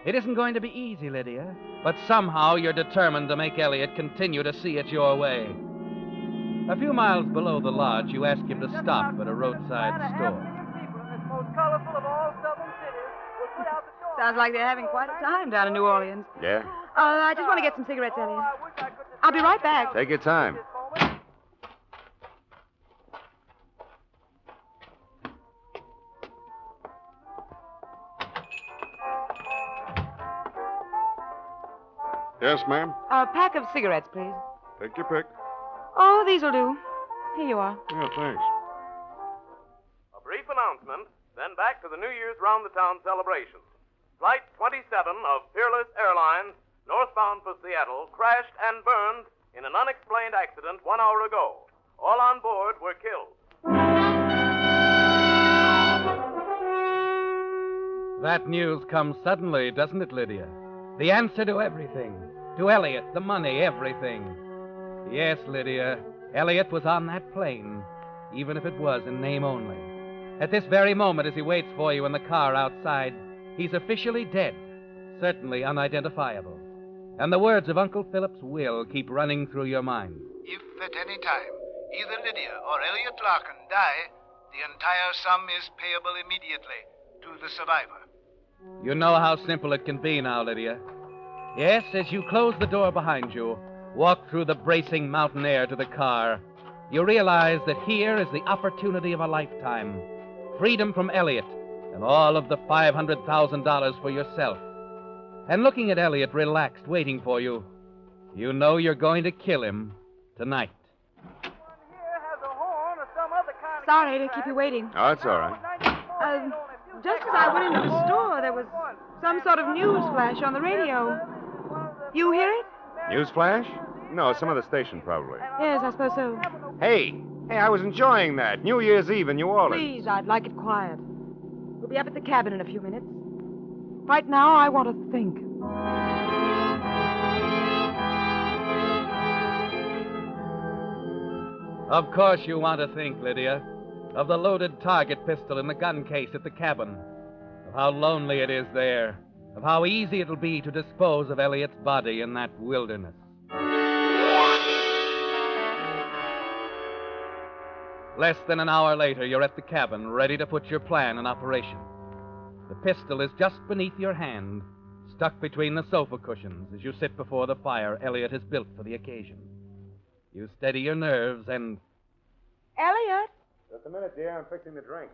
It isn't going to be easy, Lydia, but somehow you're determined to make Elliot continue to see it your way. A few miles below the lodge, you ask him to stop at a roadside store. Sounds like they're having quite a time down in New Orleans. Yeah? I just want to get some cigarettes, Elliot. I'll be right back. Take your time. Yes, ma'am? A pack of cigarettes, please. Take your pick. Oh, these'll do. Here you are. Yeah, thanks. A brief announcement, then back to the New Year's round-the-town celebration. Flight 27 of Peerless Airlines, northbound for Seattle, crashed and burned in an unexplained accident 1 hour ago. All on board were killed. That news comes suddenly, doesn't it, Lydia? The answer to everything. To Elliot, the money, everything. Yes, Lydia, Elliot was on that plane, even if it was in name only. At this very moment, as he waits for you in the car outside, he's officially dead, certainly unidentifiable. And the words of Uncle Philip's will keep running through your mind. If at any time either Lydia or Elliot Larkin die, the entire sum is payable immediately to the survivor. You know how simple it can be now, Lydia. Yes, as you close the door behind you, walk through the bracing mountain air to the car, you realize that here is the opportunity of a lifetime. Freedom from Elliot and all of the $500,000 for yourself. And looking at Elliot relaxed, waiting for you, you know you're going to kill him tonight. Sorry to keep you waiting. Oh, it's all right. Just as I went into the store, there was some sort of news flash on the radio. You hear it? News flash? No, some other station, probably. Yes, I suppose so. Hey, I was enjoying that. New Year's Eve in New Orleans. Please, I'd like it quiet. We'll be up at the cabin in a few minutes. Right now, I want to think. Of course you want to think, Lydia, of the loaded target pistol in the gun case at the cabin, of how lonely it is there, of how easy it'll be to dispose of Elliot's body in that wilderness. Less than an hour later, you're at the cabin, ready to put your plan in operation. The pistol is just beneath your hand, stuck between the sofa cushions as you sit before the fire Elliot has built for the occasion. You steady your nerves and... Elliot, Just a minute, dear. I'm fixing the drink.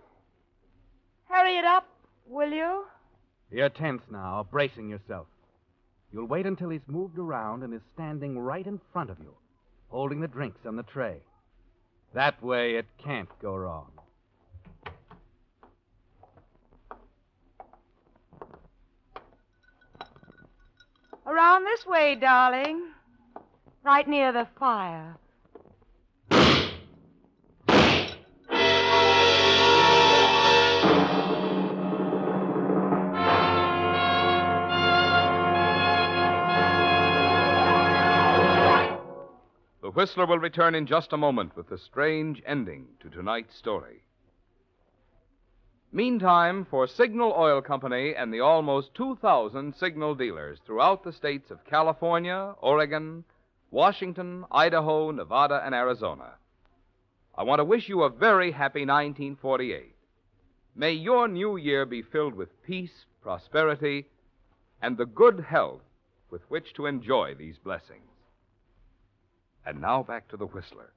hurry it up, will you? You're tense now, bracing yourself. You'll wait until he's moved around and is standing right in front of you, holding the drinks on the tray. That way it can't go wrong. Around this way, darling. Right near the fire. The Whistler will return in just a moment with the strange ending to tonight's story. Meantime, for Signal Oil Company and the almost 2,000 Signal dealers throughout the states of California, Oregon, Washington, Idaho, Nevada, and Arizona, I want to wish you a very happy 1948. May your new year be filled with peace, prosperity, and the good health with which to enjoy these blessings. And now back to the Whistler.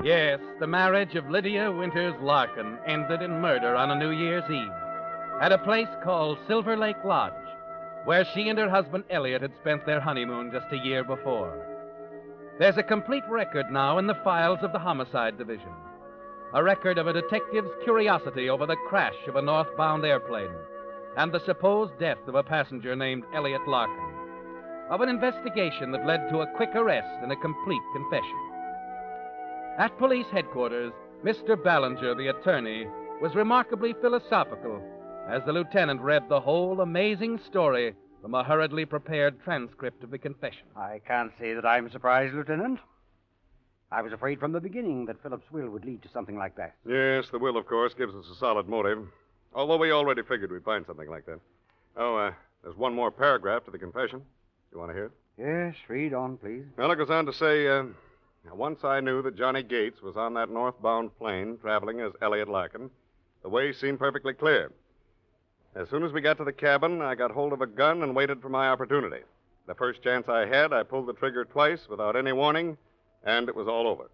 Yes, the marriage of Lydia Winters Larkin ended in murder on a New Year's Eve at a place called Silver Lake Lodge, where she and her husband Elliot had spent their honeymoon just a year before. There's a complete record now in the files of the Homicide Division, a record of a detective's curiosity over the crash of a northbound airplane and the supposed death of a passenger named Elliot Larkin, of an investigation that led to a quick arrest and a complete confession. At police headquarters, Mr. Ballinger, the attorney, was remarkably philosophical as the lieutenant read the whole amazing story from a hurriedly prepared transcript of the confession. I can't say that I'm surprised, Lieutenant. I was afraid from the beginning that Philip's will would lead to something like that. Yes, the will, of course, gives us a solid motive. Although we already figured we'd find something like that. Oh, there's one more paragraph to the confession. You want to hear it? Yes, read on, please. Well, it goes on to say, once I knew that Johnny Gates was on that northbound plane traveling as Elliot Larkin, the way seemed perfectly clear. As soon as we got to the cabin, I got hold of a gun and waited for my opportunity. The first chance I had, I pulled the trigger twice without any warning, and it was all over.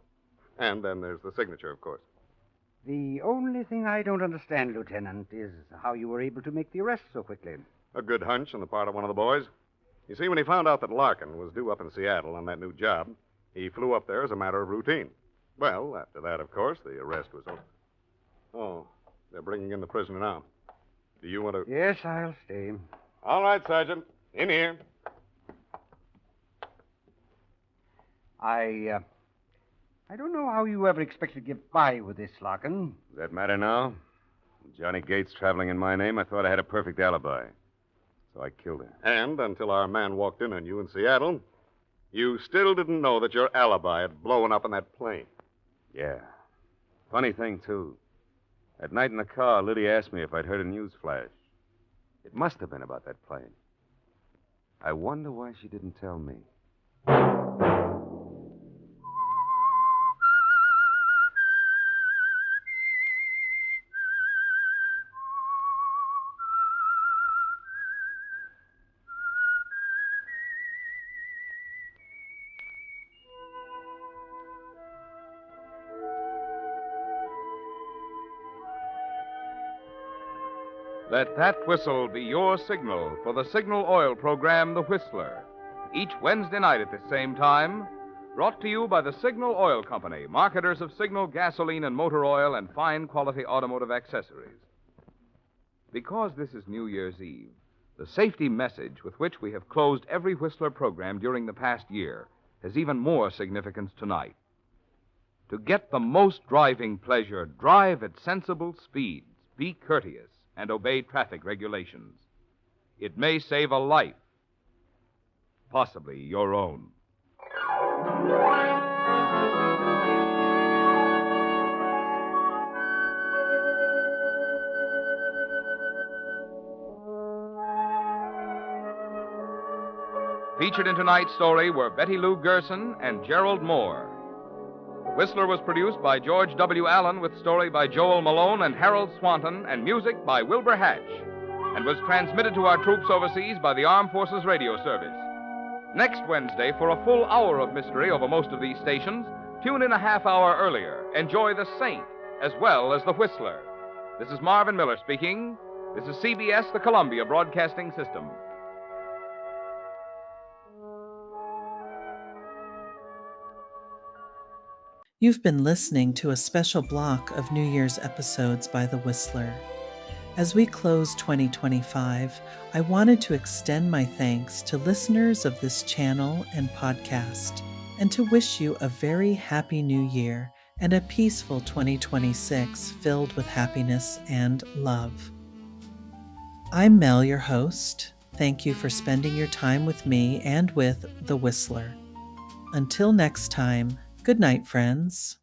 And then there's the signature, of course. The only thing I don't understand, Lieutenant, is how you were able to make the arrest so quickly. A good hunch on the part of one of the boys. You see, when he found out that Larkin was due up in Seattle on that new job, he flew up there as a matter of routine. Well, after that, of course, the arrest was over. Oh, they're bringing in the prisoner now. Do you want to... Yes, I'll stay. All right, Sergeant. In here. I don't know how you ever expect to get by with this, Larkin. Does that matter now? With Johnny Gates traveling in my name, I thought I had a perfect alibi. So I killed her. And until our man walked in on you in Seattle, you still didn't know that your alibi had blown up in that plane. Yeah. Funny thing, too. That night in the car, Lydia asked me if I'd heard a news flash. It must have been about that plane. I wonder why she didn't tell me. Let that whistle be your signal for the Signal Oil program, The Whistler. Each Wednesday night at the same time, brought to you by the Signal Oil Company, marketers of Signal gasoline and motor oil and fine quality automotive accessories. Because this is New Year's Eve, the safety message with which we have closed every Whistler program during the past year has even more significance tonight. To get the most driving pleasure, drive at sensible speeds, be courteous, and obey traffic regulations. It may save a life, possibly your own. Featured in tonight's story were Betty Lou Gerson and Gerald Moore. The Whistler was produced by George W. Allen with story by Joel Malone and Harold Swanton and music by Wilbur Hatch, and was transmitted to our troops overseas by the Armed Forces Radio Service. Next Wednesday, for a full hour of mystery over most of these stations, tune in a half hour earlier. Enjoy The Saint as well as The Whistler. This is Marvin Miller speaking. This is CBS, the Columbia Broadcasting System. You've been listening to a special block of New Year's episodes by The Whistler. As we close 2025, I wanted to extend my thanks to listeners of this channel and podcast, and to wish you a very happy new year and a peaceful 2026 filled with happiness and love. I'm Mel, your host. Thank you for spending your time with me and with The Whistler. Until next time, good night, friends.